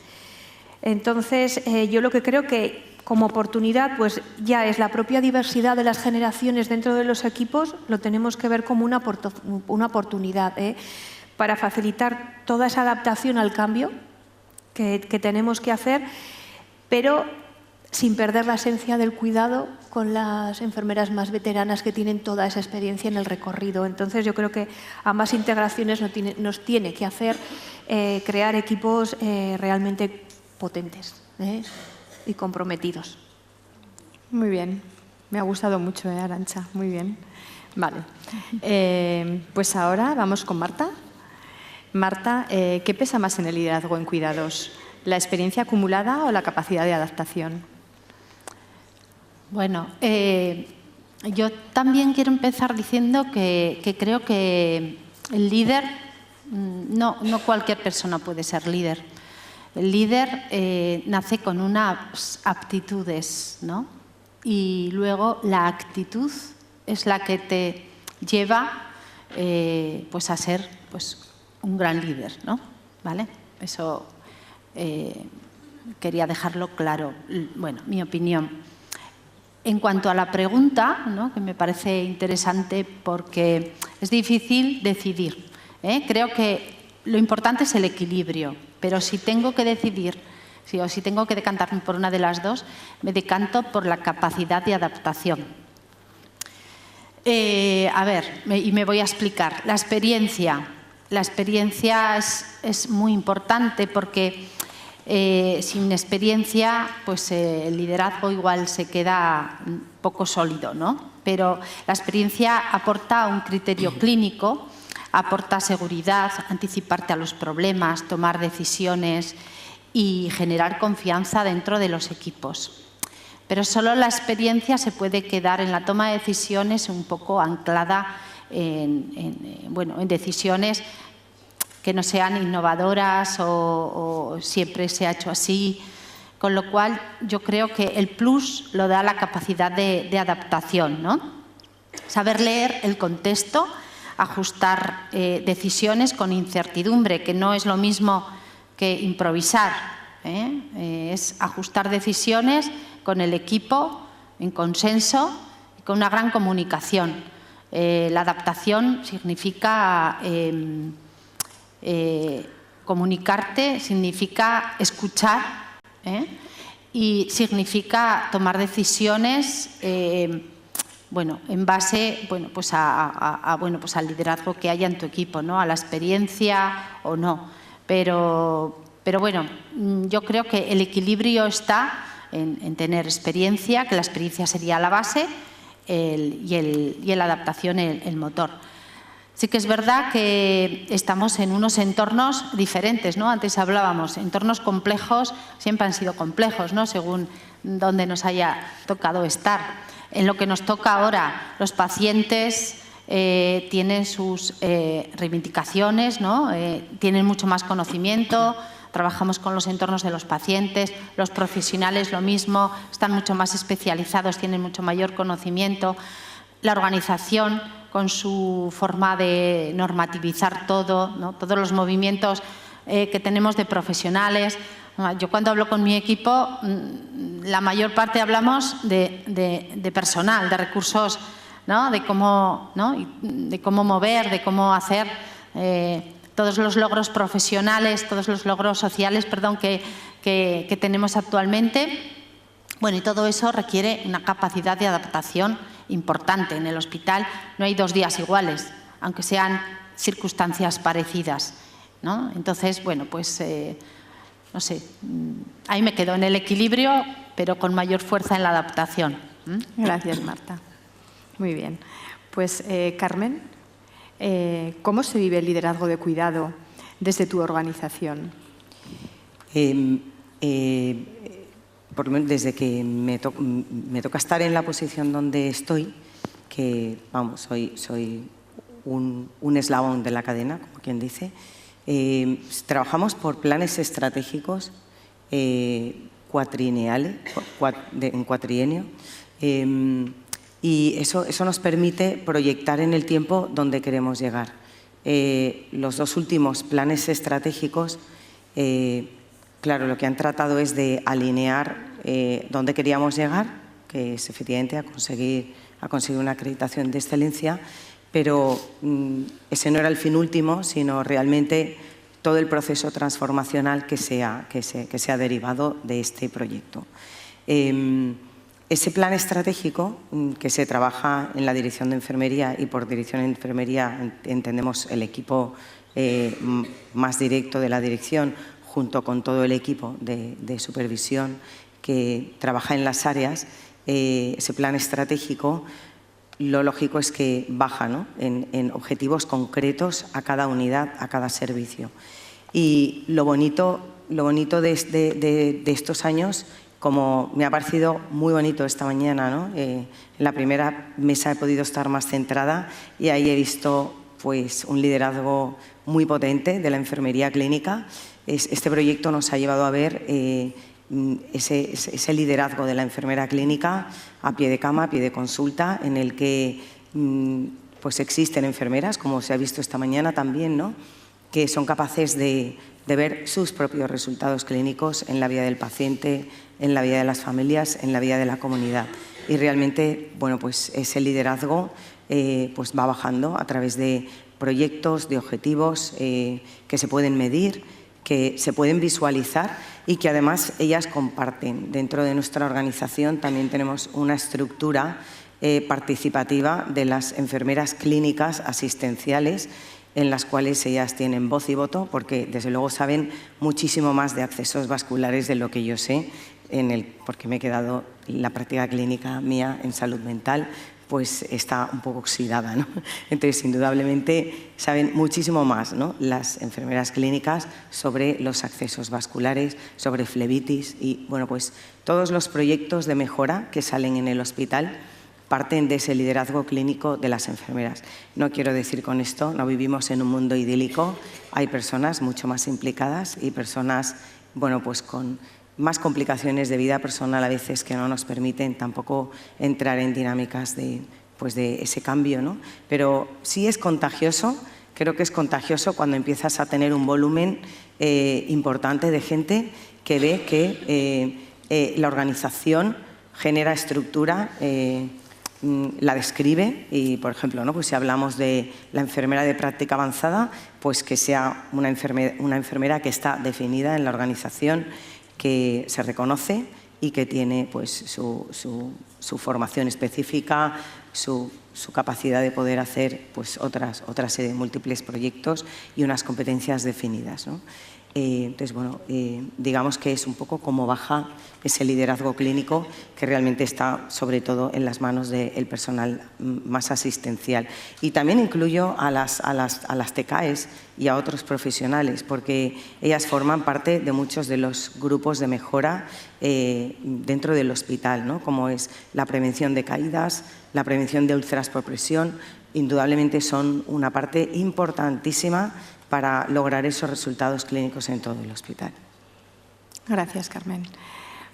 S4: Entonces, yo lo que creo que como oportunidad, pues ya es la propia diversidad de las generaciones dentro de los equipos, lo tenemos que ver como una oportunidad para facilitar toda esa adaptación al cambio que tenemos que hacer, pero sin perder la esencia del cuidado con las enfermeras más veteranas que tienen toda esa experiencia en el recorrido. Entonces, yo creo que ambas integraciones nos tiene que hacer crear equipos realmente potentes y comprometidos.
S5: Muy bien. Me ha gustado mucho, Arantxa. Muy bien. Vale. Pues ahora vamos con Marta. Marta, ¿qué pesa más en el liderazgo en cuidados? ¿La experiencia acumulada o la capacidad de adaptación?
S6: Bueno, yo también quiero empezar diciendo que creo que el líder, no cualquier persona puede ser líder. El líder nace con unas aptitudes, ¿no? Y luego la actitud es la que te lleva pues a ser pues, un gran líder, ¿no? ¿Vale? Eso quería dejarlo claro. Bueno, mi opinión. En cuanto a la pregunta, ¿no? Que me parece interesante porque es difícil decidir. Creo que lo importante es el equilibrio, pero si tengo que decidir, o si tengo que decantarme por una de las dos, me decanto por la capacidad de adaptación. A ver, y me voy a explicar. La experiencia es muy importante porque sin experiencia, pues el liderazgo igual se queda poco sólido, ¿no? Pero la experiencia aporta un criterio clínico, aporta seguridad, anticiparte a los problemas, tomar decisiones y generar confianza dentro de los equipos. Pero solo la experiencia se puede quedar en la toma de decisiones un poco anclada en decisiones que no sean innovadoras o siempre se ha hecho así. Con lo cual, yo creo que el plus lo da la capacidad de adaptación, ¿no? Saber leer el contexto, ajustar decisiones con incertidumbre, que no es lo mismo que improvisar. Es ajustar decisiones con el equipo, en consenso y con una gran comunicación. La adaptación significa comunicarte, significa escuchar y significa tomar decisiones en base pues al liderazgo que haya en tu equipo, ¿no? A la experiencia o no. Pero bueno, yo creo que el equilibrio está en tener experiencia, que la experiencia sería la base y la adaptación el motor. Sí que es verdad que estamos en unos entornos diferentes, ¿no? Antes hablábamos, entornos complejos siempre han sido complejos, ¿no? Según donde nos haya tocado estar. En lo que nos toca ahora, los pacientes tienen sus reivindicaciones, ¿no? Tienen mucho más conocimiento, trabajamos con los entornos de los pacientes, los profesionales lo mismo, están mucho más especializados, tienen mucho mayor conocimiento. La organización, con su forma de normativizar todo, ¿no? Todos los movimientos que tenemos de profesionales. Yo cuando hablo con mi equipo, la mayor parte hablamos de personal, de recursos, ¿no? De cómo mover, de cómo hacer todos los logros profesionales, todos los logros sociales, que tenemos actualmente. Bueno, y todo eso requiere una capacidad de adaptación importante. En el hospital no hay 2 días iguales, aunque sean circunstancias parecidas, ¿no? Entonces, bueno, pues no sé, ahí me quedo en el equilibrio, pero con mayor fuerza en la adaptación.
S5: Gracias, Marta. Muy bien. Pues, Carmen, ¿cómo se vive el liderazgo de cuidado desde tu organización?
S3: Por lo menos desde que me toca estar en la posición donde estoy, que vamos, soy un eslabón de la cadena, como quien dice, trabajamos por planes estratégicos cuatrieniales, en cuatrienio, y eso nos permite proyectar en el tiempo donde queremos llegar. Los 2 últimos planes estratégicos, claro, lo que han tratado es de alinear dónde queríamos llegar, que es efectivamente a conseguir una acreditación de excelencia, pero ese no era el fin último, sino realmente todo el proceso transformacional que se ha derivado de este proyecto. Ese plan estratégico que se trabaja en la Dirección de Enfermería, y por Dirección de Enfermería entendemos el equipo más directo de la dirección, junto con todo el equipo de supervisión que trabaja en las áreas, ese plan estratégico, lo lógico es que baja, ¿no? en objetivos concretos a cada unidad, a cada servicio. Y lo bonito lo bonito de estos años, como me ha parecido muy bonito esta mañana, ¿no? En la primera mesa he podido estar más centrada y ahí he visto pues, un liderazgo muy potente de la enfermería clínica. Este proyecto nos ha llevado a ver ese liderazgo de la enfermera clínica a pie de cama, a pie de consulta, en el que pues existen enfermeras, como se ha visto esta mañana también, ¿no? Que son capaces de ver sus propios resultados clínicos en la vida del paciente, en la vida de las familias, en la vida de la comunidad. Y realmente, bueno, pues ese liderazgo pues va bajando a través de proyectos, de objetivos que se pueden medir, que se pueden visualizar y que además ellas comparten. Dentro de nuestra organización también tenemos una estructura participativa de las enfermeras clínicas asistenciales, en las cuales ellas tienen voz y voto, porque desde luego saben muchísimo más de accesos vasculares de lo que yo sé, porque me he quedado la práctica clínica mía en salud mental, pues está un poco oxidada, ¿no? Entonces, indudablemente, saben muchísimo más, ¿no? Las enfermeras clínicas sobre los accesos vasculares, sobre flebitis y, bueno, pues todos los proyectos de mejora que salen en el hospital parten de ese liderazgo clínico de las enfermeras. No quiero decir con esto, no vivimos en un mundo idílico, hay personas mucho más implicadas y personas, bueno, pues con más complicaciones de vida personal a veces que no nos permiten tampoco entrar en dinámicas de ese cambio, ¿no? Pero sí es contagioso, creo que es contagioso cuando empiezas a tener un volumen importante de gente que ve que la organización genera estructura, la describe y, por ejemplo, ¿no? Pues si hablamos de la enfermera de práctica avanzada, pues que sea una enfermera que está definida en la organización, que se reconoce y que tiene pues, su formación específica, su capacidad de poder hacer pues, otras múltiples proyectos y unas competencias definidas, ¿no? Entonces, bueno, digamos que es un poco como baja ese liderazgo clínico que realmente está sobre todo en las manos del personal más asistencial. Y también incluyo a las TCAEs y a otros profesionales, porque ellas forman parte de muchos de los grupos de mejora dentro del hospital, ¿no? Como es la prevención de caídas, la prevención de úlceras por presión. Indudablemente son una parte importantísima para lograr esos resultados clínicos en todo el hospital.
S5: Gracias, Carmen.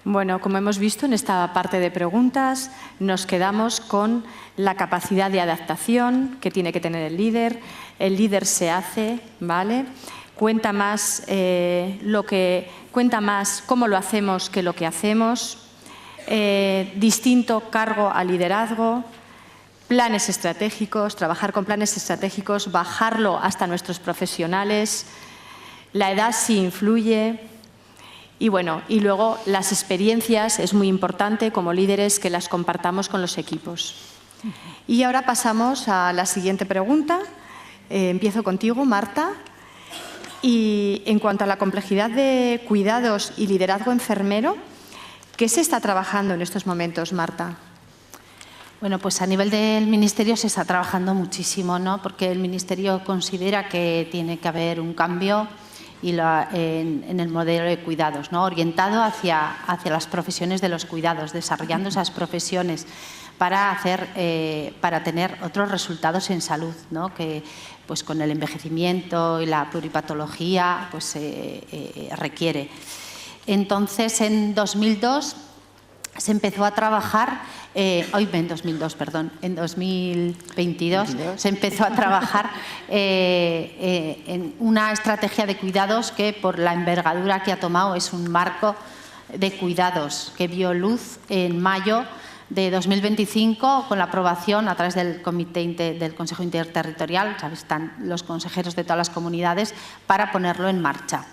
S5: Bueno, como hemos visto en esta parte de preguntas, nos quedamos con la capacidad de adaptación que tiene que tener el líder. El líder se hace, ¿vale? Cuenta más cómo lo hacemos que lo que hacemos. Distinto cargo a liderazgo. Planes estratégicos, trabajar con planes estratégicos, bajarlo hasta nuestros profesionales. La edad sí influye. Y bueno, y luego las experiencias, es muy importante como líderes que las compartamos con los equipos. Y ahora pasamos a la siguiente pregunta. Empiezo contigo, Marta. Y en cuanto a la complejidad de cuidados y liderazgo enfermero, ¿qué se está trabajando en estos momentos, Marta?
S6: Bueno, pues a nivel del Ministerio se está trabajando muchísimo, ¿no? Porque el Ministerio considera que tiene que haber un cambio en el modelo de cuidados, ¿no? Orientado hacia las profesiones de los cuidados, desarrollando esas profesiones para tener otros resultados en salud, ¿no? Que pues con el envejecimiento y la pluripatología pues requiere. Entonces, en 2002 se empezó a trabajar, en 2022 se empezó a trabajar en una estrategia de cuidados que, por la envergadura que ha tomado, es un marco de cuidados que vio luz en mayo de 2025 con la aprobación a través del del Consejo Interterritorial, ¿sabes? Están los consejeros de todas las comunidades para ponerlo en marcha.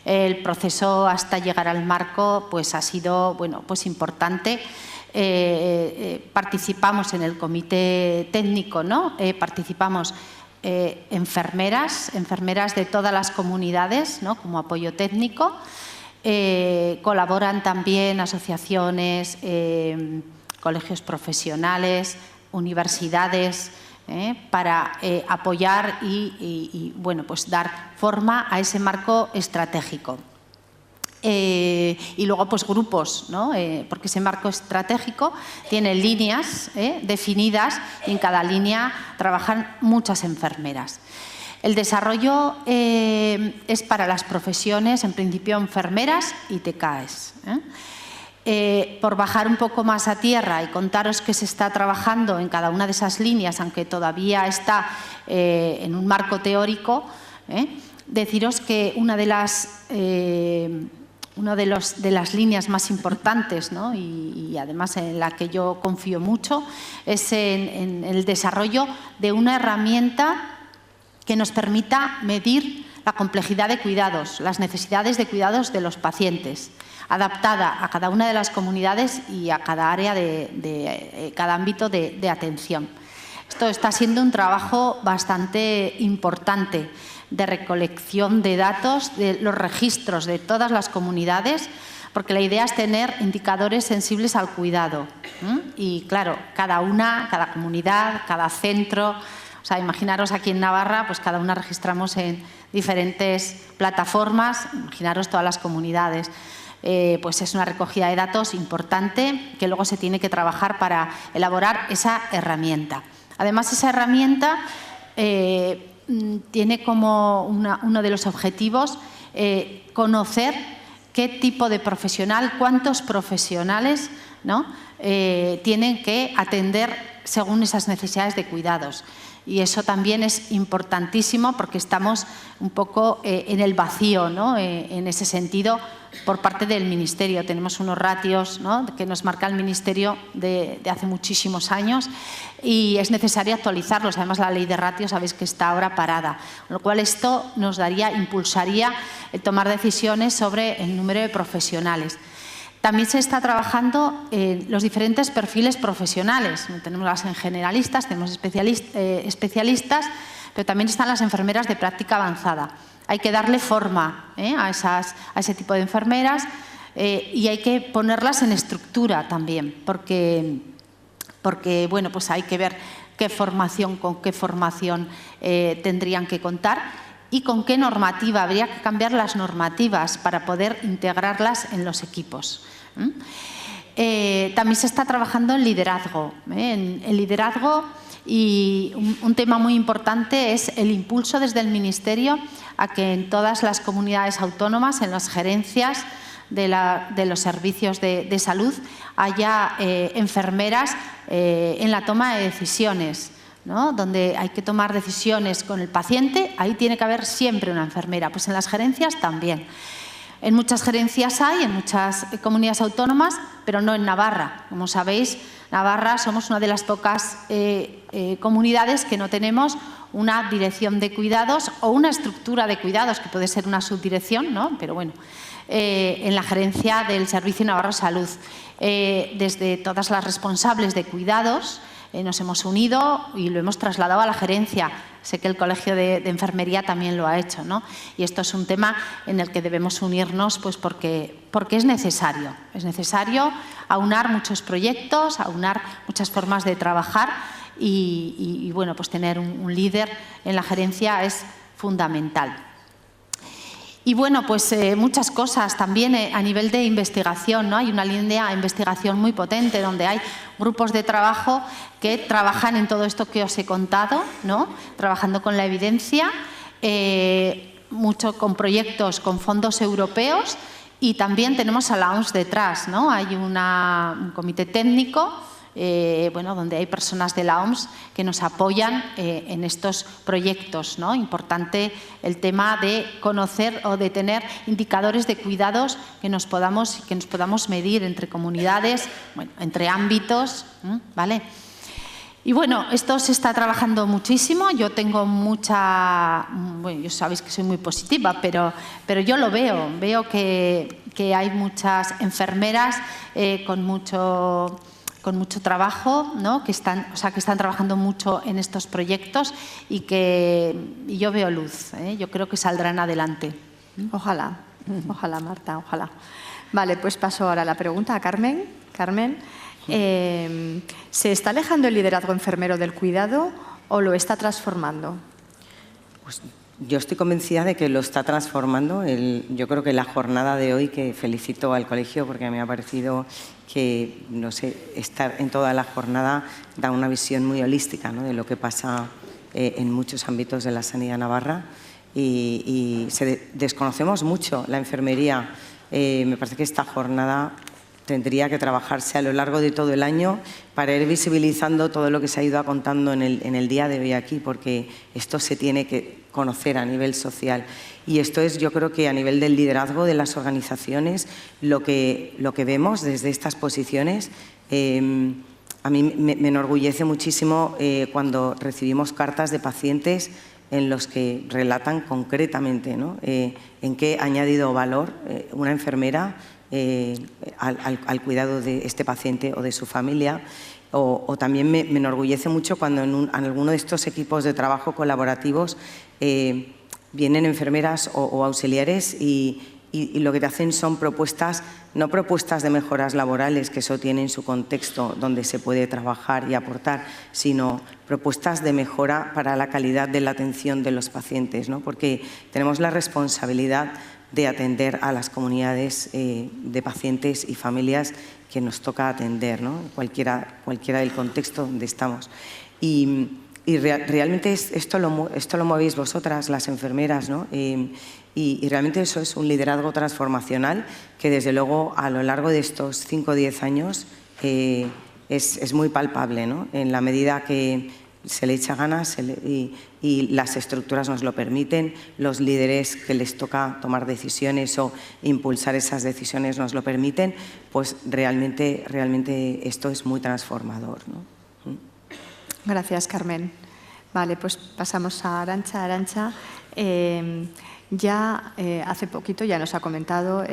S6: El proceso hasta llegar al marco pues ha sido pues importante. Participamos en el comité técnico, ¿no? Participamos enfermeras de todas las comunidades, ¿no? Como apoyo técnico. Colaboran también asociaciones, colegios profesionales, universidades, para apoyar y bueno, pues dar forma a ese marco estratégico. Y luego pues grupos, ¿no? Porque ese marco estratégico tiene líneas definidas y en cada línea trabajan muchas enfermeras. El desarrollo es para las profesiones, en principio enfermeras y TCAEs. Por bajar un poco más a tierra y contaros que se está trabajando en cada una de esas líneas, aunque todavía está en un marco teórico, deciros que una de las líneas más importantes, ¿no? y además en la que yo confío mucho es en el desarrollo de una herramienta que nos permita medir la complejidad de cuidados, las necesidades de cuidados de los pacientes, adaptada a cada una de las comunidades y a cada área de cada ámbito de atención. Esto está siendo un trabajo bastante importante de recolección de datos, de los registros de todas las comunidades, porque la idea es tener indicadores sensibles al cuidado. Y claro, cada comunidad, cada centro, o sea, imaginaros aquí en Navarra, pues cada una registramos en diferentes plataformas, imaginaros todas las comunidades. Pues es una recogida de datos importante que luego se tiene que trabajar para elaborar esa herramienta. Además, esa herramienta tiene como uno de los objetivos conocer qué tipo de profesional, cuántos profesionales, ¿no? Tienen que atender según esas necesidades de cuidados. Y eso también es importantísimo porque estamos un poco en el vacío, ¿no? En ese sentido, por parte del Ministerio. Tenemos unos ratios, ¿no? Que nos marca el Ministerio de hace muchísimos años y es necesario actualizarlos. Además, la ley de ratios sabéis que está ahora parada, con lo cual esto nos impulsaría el tomar decisiones sobre el número de profesionales. También se está trabajando en los diferentes perfiles profesionales. Tenemos las generalistas, tenemos especialistas, pero también están las enfermeras de práctica avanzada. Hay que darle forma a ese tipo de enfermeras y hay que ponerlas en estructura también, porque bueno, pues hay que ver con qué formación tendrían que contar y con qué normativa. Habría que cambiar las normativas para poder integrarlas en los equipos. También se está trabajando en liderazgo. En liderazgo, y un tema muy importante es el impulso desde el Ministerio a que en todas las comunidades autónomas, en las gerencias de los servicios de salud, haya enfermeras en la toma de decisiones, ¿no? Donde hay que tomar decisiones con el paciente, ahí tiene que haber siempre una enfermera. Pues en las gerencias también. En muchas gerencias hay, en muchas comunidades autónomas, pero no en Navarra. Como sabéis, Navarra somos una de las pocas comunidades que no tenemos una dirección de cuidados o una estructura de cuidados, que puede ser una subdirección, ¿no? Pero bueno, en la gerencia del Servicio Navarro Salud. Desde todas las responsables de cuidados nos hemos unido y lo hemos trasladado a la gerencia. Sé que el Colegio de Enfermería también lo ha hecho, ¿no? Y esto es un tema en el que debemos unirnos, pues porque es necesario. Es necesario aunar muchos proyectos, aunar muchas formas de trabajar y bueno, pues tener un líder en la gerencia es fundamental. Y bueno, pues muchas cosas también a nivel de investigación, ¿no? Hay una línea de investigación muy potente donde hay grupos de trabajo que trabajan en todo esto que os he contado, ¿no? Trabajando con la evidencia, mucho con proyectos con fondos europeos y también tenemos a la OMS detrás, ¿no? Hay un comité técnico bueno, donde hay personas de la OMS que nos apoyan en estos proyectos, ¿no? Importante el tema de conocer o de tener indicadores de cuidados que nos podamos medir entre comunidades, bueno, entre ámbitos, ¿vale? Y bueno, esto se está trabajando muchísimo. Yo tengo bueno, yo sabéis que soy muy positiva, pero yo lo veo que hay muchas enfermeras con mucho trabajo, ¿no? que están trabajando mucho en estos proyectos y yo veo luz, yo creo que saldrán adelante.
S5: Ojalá, Marta, ojalá. Vale, pues paso ahora a la pregunta a Carmen. Carmen, ¿se está alejando el liderazgo enfermero del cuidado o lo está transformando?
S3: Pues yo estoy convencida de que lo está transformando. Yo creo que la jornada de hoy, que felicito al colegio porque me ha parecido que, no sé, estar en toda la jornada da una visión muy holística, ¿no?, de lo que pasa en muchos ámbitos de la sanidad navarra y desconocemos mucho la enfermería. Me parece que esta jornada tendría que trabajarse a lo largo de todo el año para ir visibilizando todo lo que se ha ido contando en el día de hoy aquí, porque esto se tiene que conocer a nivel social. Y esto es, yo creo que a nivel del liderazgo de las organizaciones, lo que vemos desde estas posiciones. A mí me enorgullece muchísimo cuando recibimos cartas de pacientes en los que relatan concretamente, ¿no?, en qué ha añadido valor una enfermera al cuidado de este paciente o de su familia. O también me enorgullece mucho cuando en alguno de estos equipos de trabajo colaborativos vienen enfermeras o auxiliares y lo que te hacen son propuestas, no propuestas de mejoras laborales, que eso tiene su contexto donde se puede trabajar y aportar, sino propuestas de mejora para la calidad de la atención de los pacientes, ¿no?, porque tenemos la responsabilidad de atender a las comunidades de pacientes y familias que nos toca atender, ¿no?, cualquiera del contexto donde estamos. Y realmente esto lo movéis vosotras, las enfermeras, ¿no? Y realmente eso es un liderazgo transformacional que, desde luego, a lo largo de estos 5 o 10 años es muy palpable, ¿no?, en la medida que se le echa ganas y las estructuras nos lo permiten, los líderes que les toca tomar decisiones o impulsar esas decisiones nos lo permiten, pues realmente esto es muy transformador, ¿no?
S5: Gracias, Carmen. Vale, pues pasamos a Arantxa. Arantxa, ya hace poquito ya nos ha comentado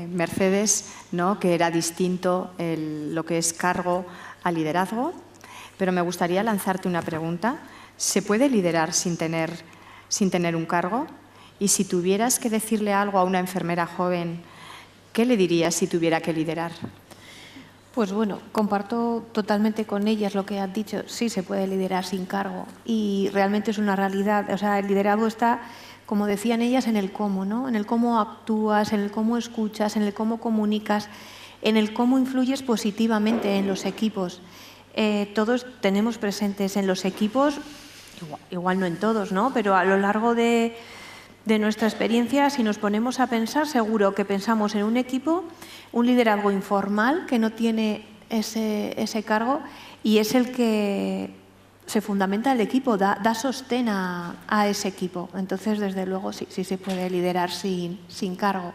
S5: Mercedes, ¿no?, que era distinto lo que es cargo a liderazgo. Pero me gustaría lanzarte una pregunta. ¿Se puede liderar sin tener un cargo? Y si tuvieras que decirle algo a una enfermera joven, ¿qué le dirías si tuviera que liderar?
S4: Pues bueno, comparto totalmente con ellas lo que han dicho. Sí, se puede liderar sin cargo y realmente es una realidad. O sea, el liderazgo está, como decían ellas, en el cómo, ¿no? En el cómo actúas, en el cómo escuchas, en el cómo comunicas, en el cómo influyes positivamente en los equipos. Todos tenemos presentes en los equipos, igual no en todos, ¿no?, pero a lo largo de nuestra experiencia, si nos ponemos a pensar, seguro que pensamos en un equipo, un liderazgo informal que no tiene ese cargo y es el que se fundamenta el equipo, da sostén a ese equipo. Entonces, desde luego, sí se puede liderar sin cargo.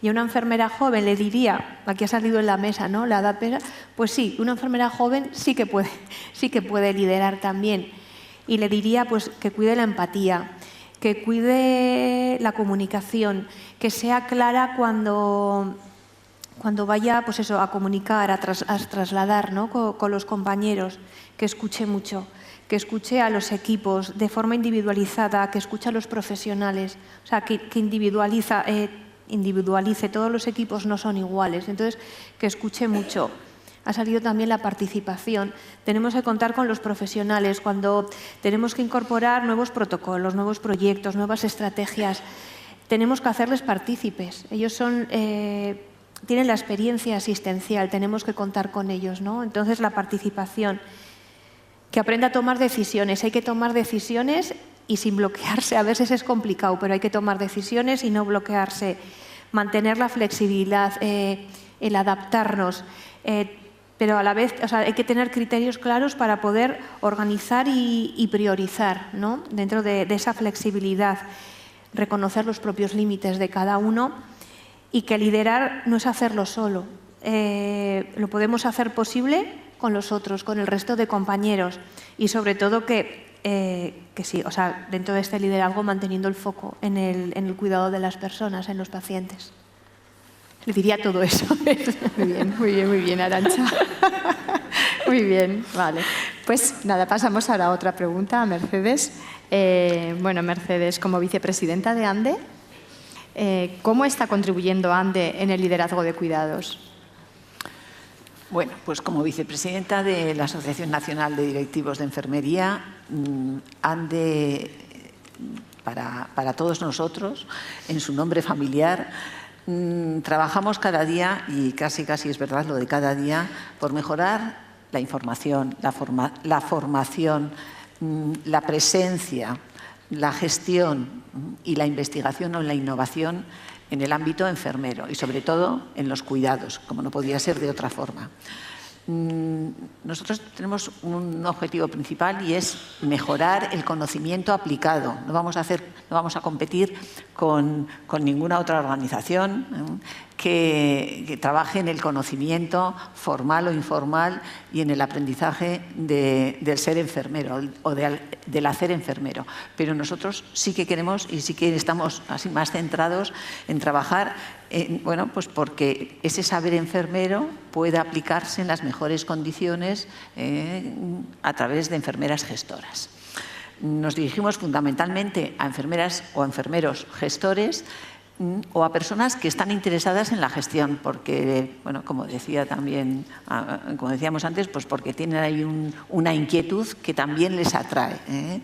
S4: Y a una enfermera joven le diría, aquí ha salido en la mesa, ¿no?, la edad pesa, pues sí, una enfermera joven sí que puede liderar también. Y le diría, pues, que cuide la empatía, que cuide la comunicación, que sea clara cuando vaya, pues eso, a comunicar, a trasladar, ¿no?, con los compañeros, que escuche mucho, que escuche a los equipos de forma individualizada, que escuche a los profesionales, o sea, que individualice, todos los equipos no son iguales, entonces que escuche mucho. Ha salido también la participación. Tenemos que contar con los profesionales cuando tenemos que incorporar nuevos protocolos, nuevos proyectos, nuevas estrategias. Tenemos que hacerles partícipes. Ellos tienen la experiencia asistencial, tenemos que contar con ellos, ¿no? Entonces, la participación. Que aprenda a tomar decisiones. Hay que tomar decisiones y sin bloquearse. A veces es complicado, pero hay que tomar decisiones y no bloquearse. Mantener la flexibilidad, el adaptarnos, pero a la vez, o sea, hay que tener criterios claros para poder organizar y priorizar, ¿no?, dentro de esa flexibilidad, reconocer los propios límites de cada uno y que liderar no es hacerlo solo. Lo podemos hacer posible con los otros, con el resto de compañeros y sobre todo que sí, o sea, dentro de este liderazgo manteniendo el foco en el cuidado de las personas, en los pacientes. Le diría todo eso.
S5: Muy bien, Arantxa. Muy bien, vale. Pues nada, pasamos ahora a otra pregunta, a Mercedes. Bueno, Mercedes, como vicepresidenta de ANDE, ¿cómo está contribuyendo ANDE en el liderazgo de cuidados?
S7: Bueno, pues como vicepresidenta de la Asociación Nacional de Directivos de Enfermería, ANDE para todos nosotros, en su nombre familiar. Trabajamos cada día, y casi es verdad lo de cada día, por mejorar la información, la formación, la presencia, la gestión y la investigación o la innovación en el ámbito enfermero y sobre todo en los cuidados, como no podía ser de otra forma. Nosotros tenemos un objetivo principal y es mejorar el conocimiento aplicado. No vamos a competir con ninguna otra organización que trabaje en el conocimiento formal o informal y en el aprendizaje del ser enfermero o del hacer enfermero. Pero nosotros sí que queremos y sí que estamos así más centrados en trabajar pues porque ese saber enfermero pueda aplicarse en las mejores condiciones a través de enfermeras gestoras. Nos dirigimos fundamentalmente a enfermeras o enfermeros gestores o a personas que están interesadas en la gestión, porque, bueno, como decíamos antes, pues porque tienen ahí una inquietud que también les atrae.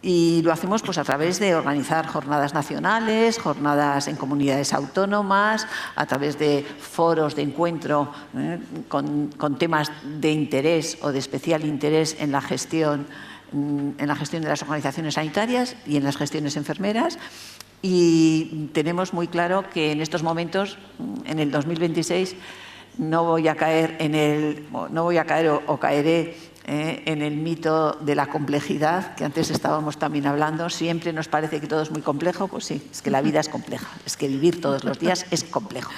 S7: Y lo hacemos pues a través de organizar jornadas nacionales, jornadas en comunidades autónomas, a través de foros de encuentro con temas de interés o de especial interés en la gestión de las organizaciones sanitarias y en las gestiones enfermeras. Y tenemos muy claro que en estos momentos, en el 2026, caeré en el mito de la complejidad, que antes estábamos también hablando. Siempre nos parece que todo es muy complejo. Pues sí, es que la vida es compleja, es que vivir todos los días es complejo.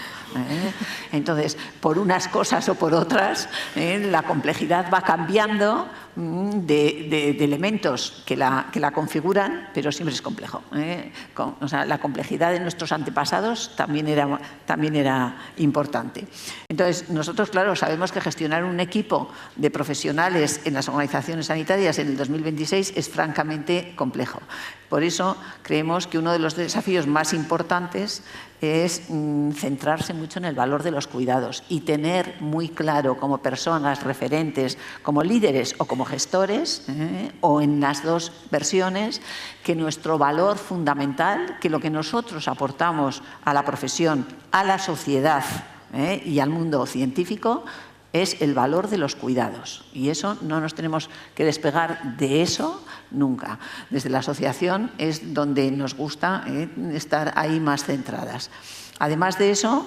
S7: Entonces, por unas cosas o por otras, la complejidad va cambiando de elementos que la configuran, pero siempre es complejo. O sea, la complejidad de nuestros antepasados también era importante. Entonces, nosotros, claro, sabemos que gestionar un equipo de profesionales en las organizaciones sanitarias en el 2026 es francamente complejo. Por eso creemos que uno de los desafíos más importantes es centrarse mucho en el valor de los cuidados y tener muy claro como personas referentes, como líderes o como gestores, o en las dos versiones, que nuestro valor fundamental, que lo que nosotros aportamos a la profesión, a la sociedad y al mundo científico, es el valor de los cuidados. Y eso no nos tenemos que despegar de eso nunca. Desde la asociación es donde nos gusta estar ahí más centradas. Además de eso,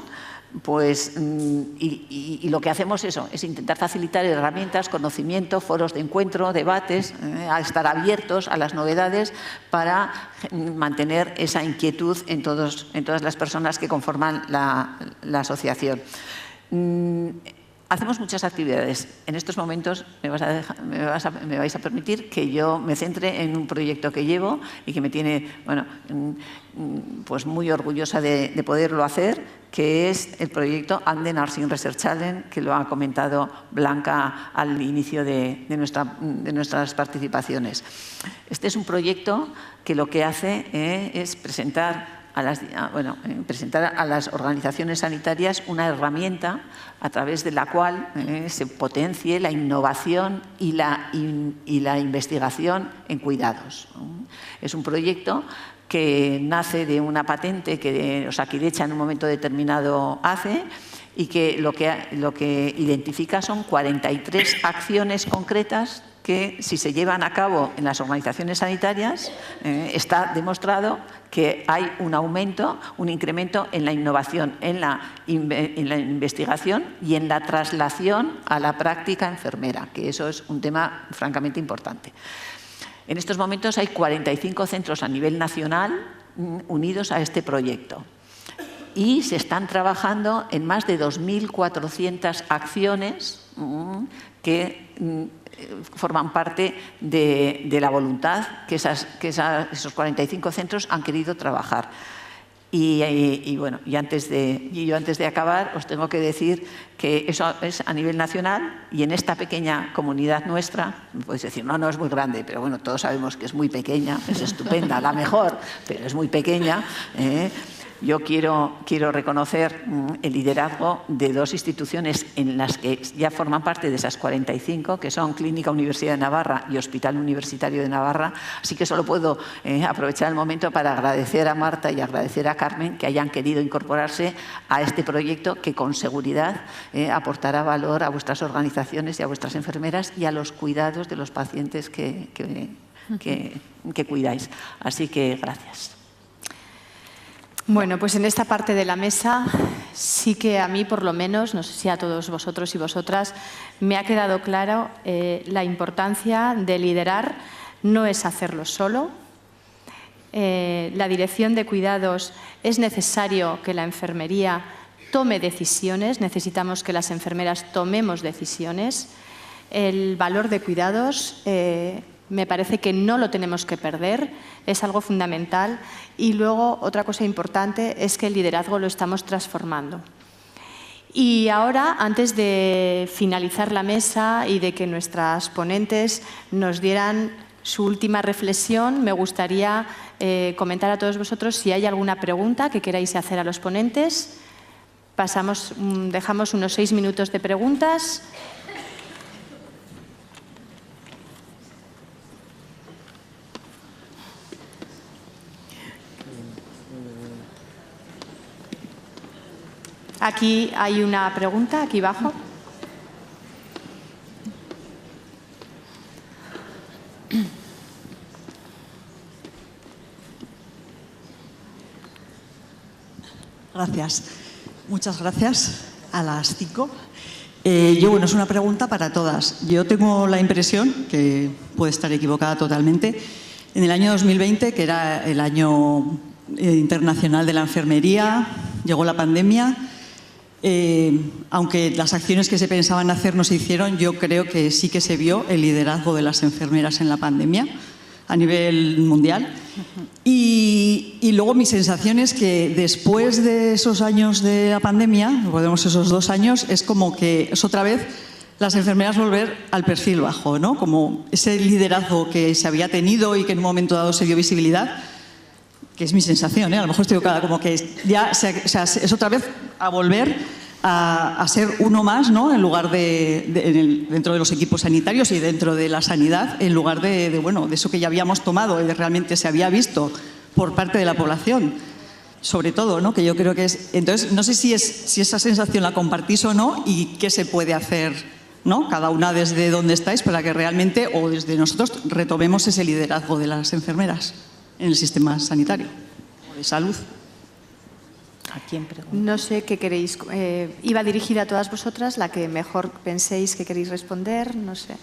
S7: pues, y lo que hacemos es intentar facilitar herramientas, conocimiento, foros de encuentro, debates, a estar abiertos a las novedades para mantener esa inquietud en todas las personas que conforman la asociación. Hacemos muchas actividades. En estos momentos me vais a permitir que yo me centre en un proyecto que llevo y que me tiene, bueno, pues muy orgullosa de poderlo hacer, que es el proyecto ANDE Nursing Research Challenge, que lo ha comentado Blanca al inicio de nuestras participaciones. Este es un proyecto que lo que hace es presentar a las organizaciones sanitarias una herramienta a través de la cual se potencie la innovación y la investigación en cuidados. Es un proyecto que nace de una patente que Osakidetza en un momento determinado hace y que lo que identifica son 43 acciones concretas que, si se llevan a cabo en las organizaciones sanitarias, está demostrado que hay un aumento, un incremento en la innovación, en la investigación y en la traslación a la práctica enfermera, que eso es un tema francamente importante. En estos momentos hay 45 centros a nivel nacional unidos a este proyecto y se están trabajando en más de 2.400 acciones que forman parte de la voluntad que esos 45 centros han querido trabajar. Y antes de acabar, os tengo que decir que eso es a nivel nacional y en esta pequeña comunidad nuestra, me podéis decir, no es muy grande, pero bueno, todos sabemos que es muy pequeña, es estupenda, la mejor, pero es muy pequeña. yo quiero reconocer el liderazgo de dos instituciones en las que ya forman parte de esas 45, que son Clínica Universidad de Navarra y Hospital Universitario de Navarra. Así que solo puedo aprovechar el momento para agradecer a Marta y agradecer a Carmen que hayan querido incorporarse a este proyecto que con seguridad aportará valor a vuestras organizaciones y a vuestras enfermeras y a los cuidados de los pacientes que cuidáis. Así que gracias.
S1: Bueno, pues en esta parte de la mesa sí que a mí, por lo menos, no sé si a todos vosotros y vosotras, me ha quedado claro la importancia de liderar. No es hacerlo solo. La dirección de cuidados es necesario que la enfermería tome decisiones. Necesitamos que las enfermeras tomemos decisiones. El valor de cuidados me parece que no lo tenemos que perder, es algo fundamental. Y luego, otra cosa importante es que el liderazgo lo estamos transformando. Y ahora, antes de finalizar la mesa y de que nuestras ponentes nos dieran su última reflexión, me gustaría comentar a todos vosotros si hay alguna pregunta que queráis hacer a los ponentes. Dejamos unos 6 minutos de preguntas. Aquí hay una pregunta, aquí abajo.
S8: Gracias. Muchas gracias a las 5. Bueno, es una pregunta para todas. Yo tengo la impresión, que puede estar equivocada totalmente, en el año 2020, que era el año internacional de la enfermería, llegó la pandemia. Aunque las acciones que se pensaban hacer no se hicieron, yo creo que sí que se vio el liderazgo de las enfermeras en la pandemia a nivel mundial. Y luego mi sensación es que después de esos años de la pandemia, recordemos esos 2 años, es como que es otra vez las enfermeras volver al perfil bajo, ¿no? Como ese liderazgo que se había tenido y que en un momento dado se dio visibilidad, que es mi sensación, a lo mejor estoy equivocada, como que ya es otra vez a volver a ser uno más, ¿no? En lugar dentro de los equipos sanitarios y dentro de la sanidad, en lugar de eso que ya habíamos tomado y realmente se había visto por parte de la población, sobre todo, ¿no? Que yo creo que es. Entonces, no sé si esa sensación la compartís o no y qué se puede hacer, ¿no? Cada una desde donde estáis para que realmente, o desde nosotros, retomemos ese liderazgo de las enfermeras en el sistema sanitario o de salud.
S7: ¿A quién pregunta?
S1: No sé qué queréis. Iba dirigida a todas vosotras, la que mejor penséis que queréis responder, no sé.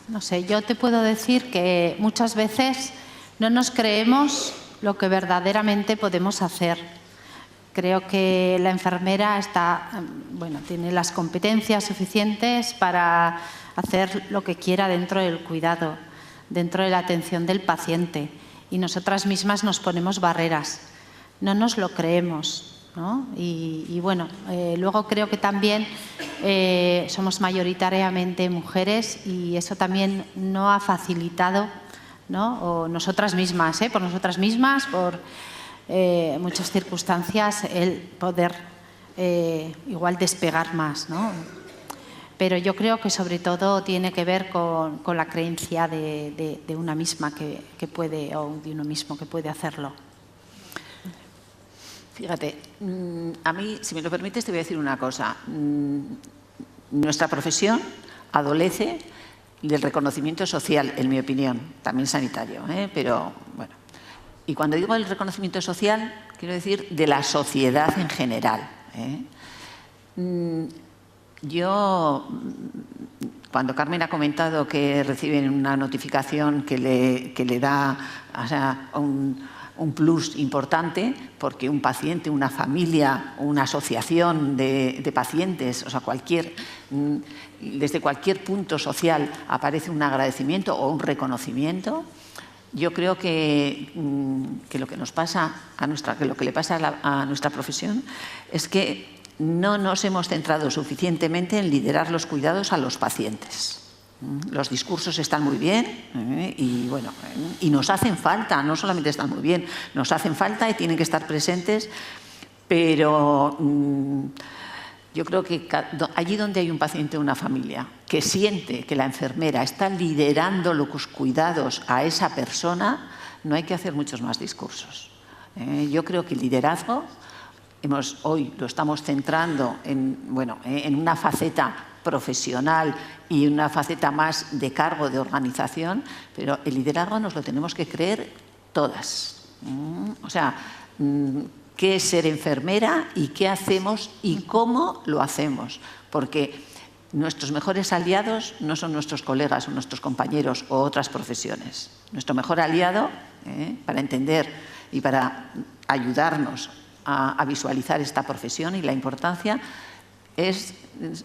S6: No sé, yo te puedo decir que muchas veces no nos creemos lo que verdaderamente podemos hacer. Creo que la enfermera tiene las competencias suficientes para hacer lo que quiera dentro del cuidado, dentro de la atención del paciente. Y nosotras mismas nos ponemos barreras, no nos lo creemos, ¿no? Luego creo que también somos mayoritariamente mujeres y eso también no ha facilitado, ¿no? O nosotras mismas, por nosotras mismas, por muchas circunstancias, el poder igual despegar más, ¿no? Pero yo creo que sobre todo tiene que ver con la creencia de una misma que puede, o de uno mismo que puede hacerlo.
S7: Fíjate, a mí, si me lo permites, te voy a decir una cosa. Nuestra profesión adolece del reconocimiento social, en mi opinión, también sanitario, pero bueno. Y cuando digo el reconocimiento social, quiero decir de la sociedad en general. Yo, cuando Carmen ha comentado que reciben una notificación que le da un plus importante, porque un paciente, una familia, una asociación de pacientes, desde cualquier punto social aparece un agradecimiento o un reconocimiento, yo creo que lo que nos pasa lo que le pasa a nuestra profesión es que no nos hemos centrado suficientemente en liderar los cuidados a los pacientes. Los discursos están muy bien y nos hacen falta, no solamente están muy bien, nos hacen falta y tienen que estar presentes pero yo creo que allí donde hay un paciente o una familia que siente que la enfermera está liderando los cuidados a esa persona, no hay que hacer muchos más discursos. Yo creo que el liderazgo hoy lo estamos centrando en una faceta profesional y una faceta más de cargo de organización, pero el liderazgo nos lo tenemos que creer todas. O sea, ¿qué es ser enfermera y qué hacemos y cómo lo hacemos? Porque nuestros mejores aliados no son nuestros colegas o nuestros compañeros o otras profesiones. Nuestro mejor aliado, para entender y para ayudarnos a visualizar esta profesión y la importancia,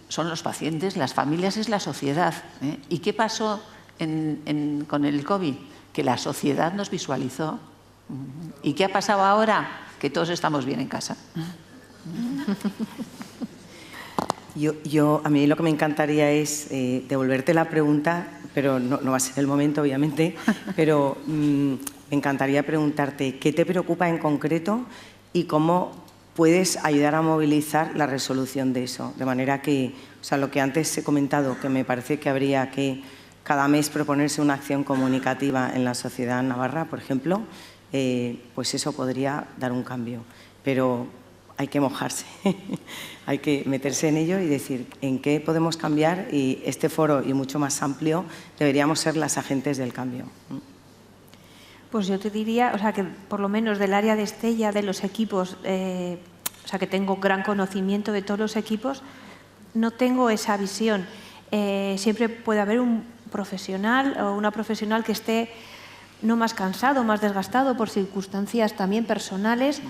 S7: son los pacientes, las familias, es la sociedad. ¿Y qué pasó con el COVID? Que la sociedad nos visualizó. ¿Y qué ha pasado ahora? Que todos estamos bien en casa.
S3: A mí lo que me encantaría es devolverte la pregunta, pero no va a ser el momento, obviamente, pero me encantaría preguntarte qué te preocupa en concreto y cómo puedes ayudar a movilizar la resolución de eso. De manera que, o sea, lo que antes he comentado, que me parece que habría que cada mes proponerse una acción comunicativa en la sociedad navarra, por ejemplo, pues eso podría dar un cambio. Pero hay que mojarse, hay que meterse en ello y decir en qué podemos cambiar, y este foro y mucho más amplio deberíamos ser las agentes del cambio.
S4: Pues yo te diría, o sea, que por lo menos del área de Estella, de los equipos, o sea, que tengo gran conocimiento de todos los equipos, no tengo esa visión. Siempre puede haber un profesional o una profesional que esté no más cansado, más desgastado por circunstancias también personales,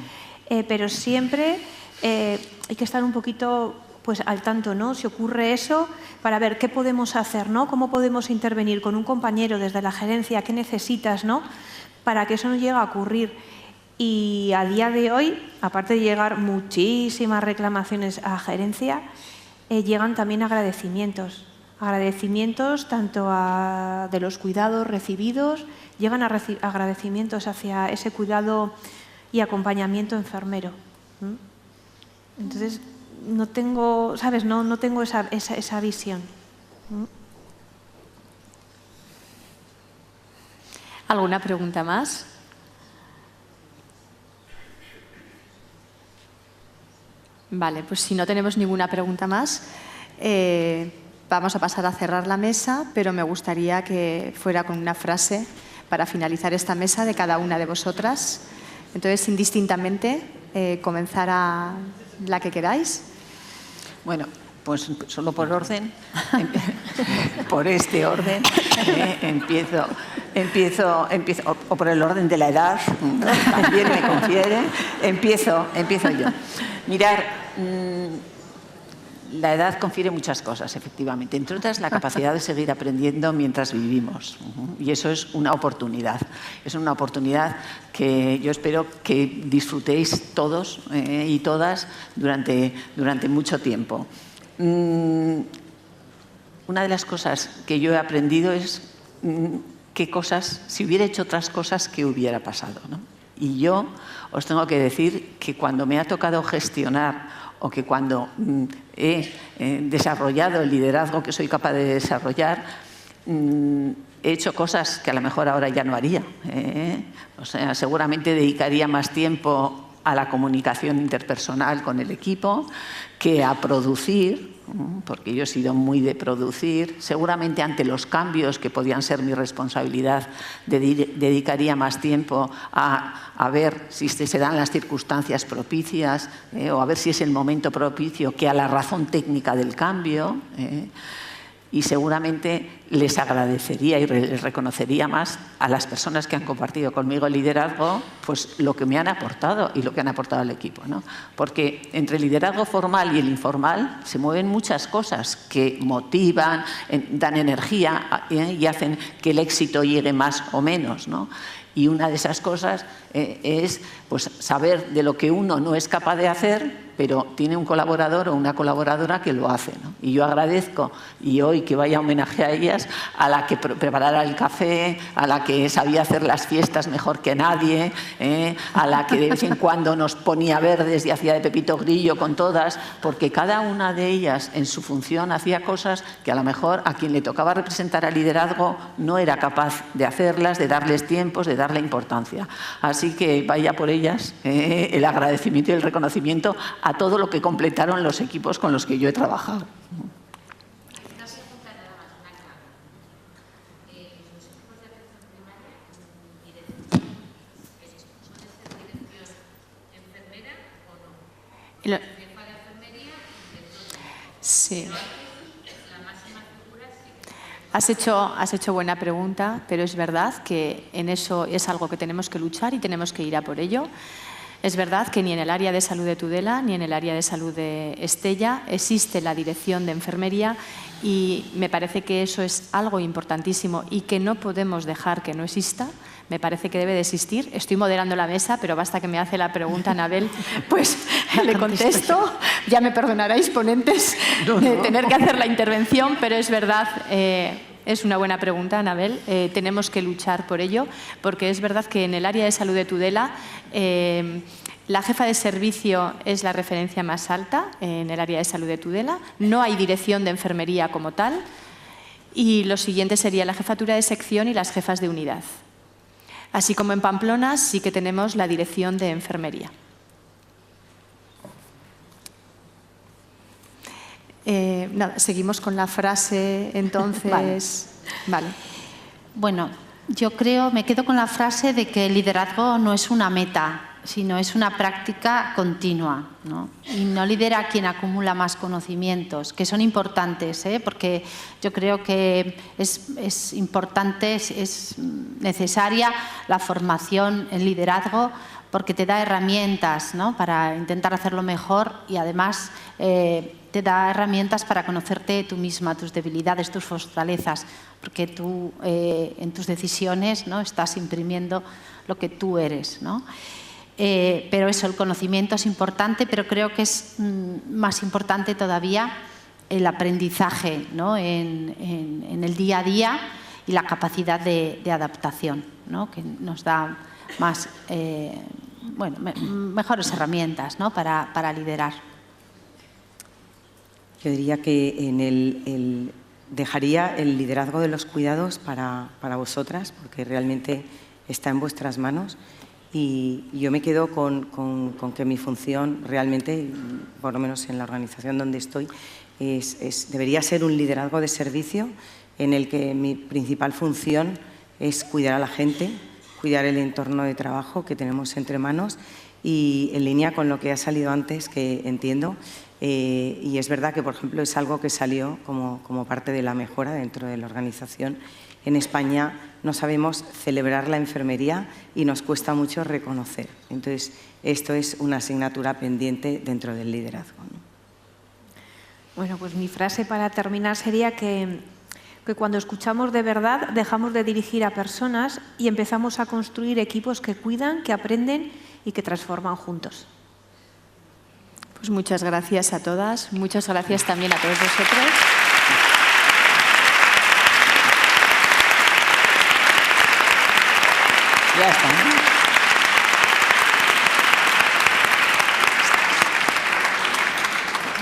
S4: pero siempre hay que estar un poquito pues al tanto, ¿no? Si ocurre eso, para ver qué podemos hacer, ¿no? Cómo podemos intervenir con un compañero desde la gerencia, qué necesitas, ¿no? Para que eso no llegue a ocurrir. Y a día de hoy, aparte de llegar muchísimas reclamaciones a gerencia, llegan también agradecimientos. Agradecimientos tanto de los cuidados recibidos, llegan agradecimientos hacia ese cuidado y acompañamiento enfermero. Entonces, no tengo, ¿sabes? No tengo esa visión.
S1: ¿Alguna pregunta más? Vale, pues si no tenemos ninguna pregunta más, vamos a pasar a cerrar la mesa, pero me gustaría que fuera con una frase para finalizar esta mesa de cada una de vosotras. Entonces, indistintamente, comenzar a la que queráis.
S7: Bueno, pues solo por orden, por este orden, empiezo, o por el orden de la edad, también me confiere, empiezo yo. Mirar, la edad confiere muchas cosas, efectivamente, entre otras la capacidad de seguir aprendiendo mientras vivimos. Y eso es una oportunidad. Es una oportunidad que yo espero que disfrutéis todos y todas durante mucho tiempo. Una de las cosas que yo he aprendido es qué cosas, si hubiera hecho otras cosas, qué hubiera pasado, ¿no? Y yo os tengo que decir que cuando me ha tocado gestionar o que cuando he desarrollado el liderazgo que soy capaz de desarrollar, he hecho cosas que a lo mejor ahora ya no haría. O sea, seguramente dedicaría más tiempo a la comunicación interpersonal con el equipo que a producir, porque yo he sido muy de producir. Seguramente ante los cambios que podían ser mi responsabilidad dedicaría más tiempo a ver si se dan las circunstancias propicias o a ver si es el momento propicio que a la razón técnica del cambio. Y seguramente les agradecería y les reconocería más a las personas que han compartido conmigo el liderazgo, pues lo que me han aportado y lo que han aportado al equipo, ¿no? Porque entre el liderazgo formal y el informal se mueven muchas cosas que motivan, dan energía y hacen que el éxito llegue más o menos, ¿no? Y una de esas cosas es pues, saber de lo que uno no es capaz de hacer pero tiene un colaborador o una colaboradora que lo hace, ¿no? Y yo agradezco, y hoy que vaya homenaje a ellas, a la que preparara el café, a la que sabía hacer las fiestas mejor que nadie, a la que de vez en cuando nos ponía verdes y hacía de Pepito Grillo con todas, porque cada una de ellas en su función hacía cosas que a lo mejor a quien le tocaba representar al liderazgo no era capaz de hacerlas, de darles tiempos, de darle importancia. Así que vaya por ellas el agradecimiento y el reconocimiento a todo lo que completaron los equipos con los que yo he trabajado.
S1: Sí. Has hecho buena pregunta, pero es verdad que en eso es algo que tenemos que luchar y tenemos que ir a por ello. Es verdad que ni en el área de salud de Tudela ni en el área de salud de Estella existe la dirección de enfermería y me parece que eso es algo importantísimo y que no podemos dejar que no exista. Me parece que debe de existir. Estoy moderando la mesa, pero basta que me hace la pregunta Anabel, pues le contesto. Ya me perdonaréis, ponentes, de tener que hacer la intervención, pero es verdad, es una buena pregunta, Anabel. Tenemos que luchar por ello, porque es verdad que en el área de salud de Tudela la jefa de servicio es la referencia más alta en el área de salud de Tudela. No hay dirección de enfermería como tal. Y lo siguiente sería la jefatura de sección y las jefas de unidad. Así como en Pamplona sí que tenemos la dirección de enfermería. Nada, seguimos con la frase, entonces. Vale.
S6: Bueno, yo me quedo con la frase de que el liderazgo no es una meta, sino es una práctica continua, ¿no? Y no lidera quien acumula más conocimientos, que son importantes, porque yo creo que es importante, es necesaria la formación en liderazgo, porque te da herramientas, ¿no?, para intentar hacerlo mejor y además te da herramientas para conocerte tú misma, tus debilidades, tus fortalezas, porque tú en tus decisiones, ¿no?, estás imprimiendo lo que tú eres, ¿no? Pero eso, el conocimiento es importante, pero creo que es más importante todavía el aprendizaje, ¿no?, en el día a día y la capacidad de adaptación, ¿no?, que nos da más, mejores herramientas, ¿no?, para liderar.
S3: Yo diría que dejaría el liderazgo de los cuidados para vosotras, porque realmente está en vuestras manos. Y yo me quedo con que mi función realmente, por lo menos en la organización donde estoy, debería ser un liderazgo de servicio en el que mi principal función es cuidar a la gente, cuidar el entorno de trabajo que tenemos entre manos y en línea con lo que ha salido antes, que entiendo, y es verdad que, por ejemplo, es algo que salió como parte de la mejora dentro de la organización. En España no sabemos celebrar la enfermería y nos cuesta mucho reconocer. Entonces, esto es una asignatura pendiente dentro del liderazgo, ¿no?
S4: Bueno, pues mi frase para terminar sería que cuando escuchamos de verdad dejamos de dirigir a personas y empezamos a construir equipos que cuidan, que aprenden y que transforman juntos.
S1: Pues muchas gracias a todas, muchas gracias también a todos vosotros.
S7: Ya está, ¿no?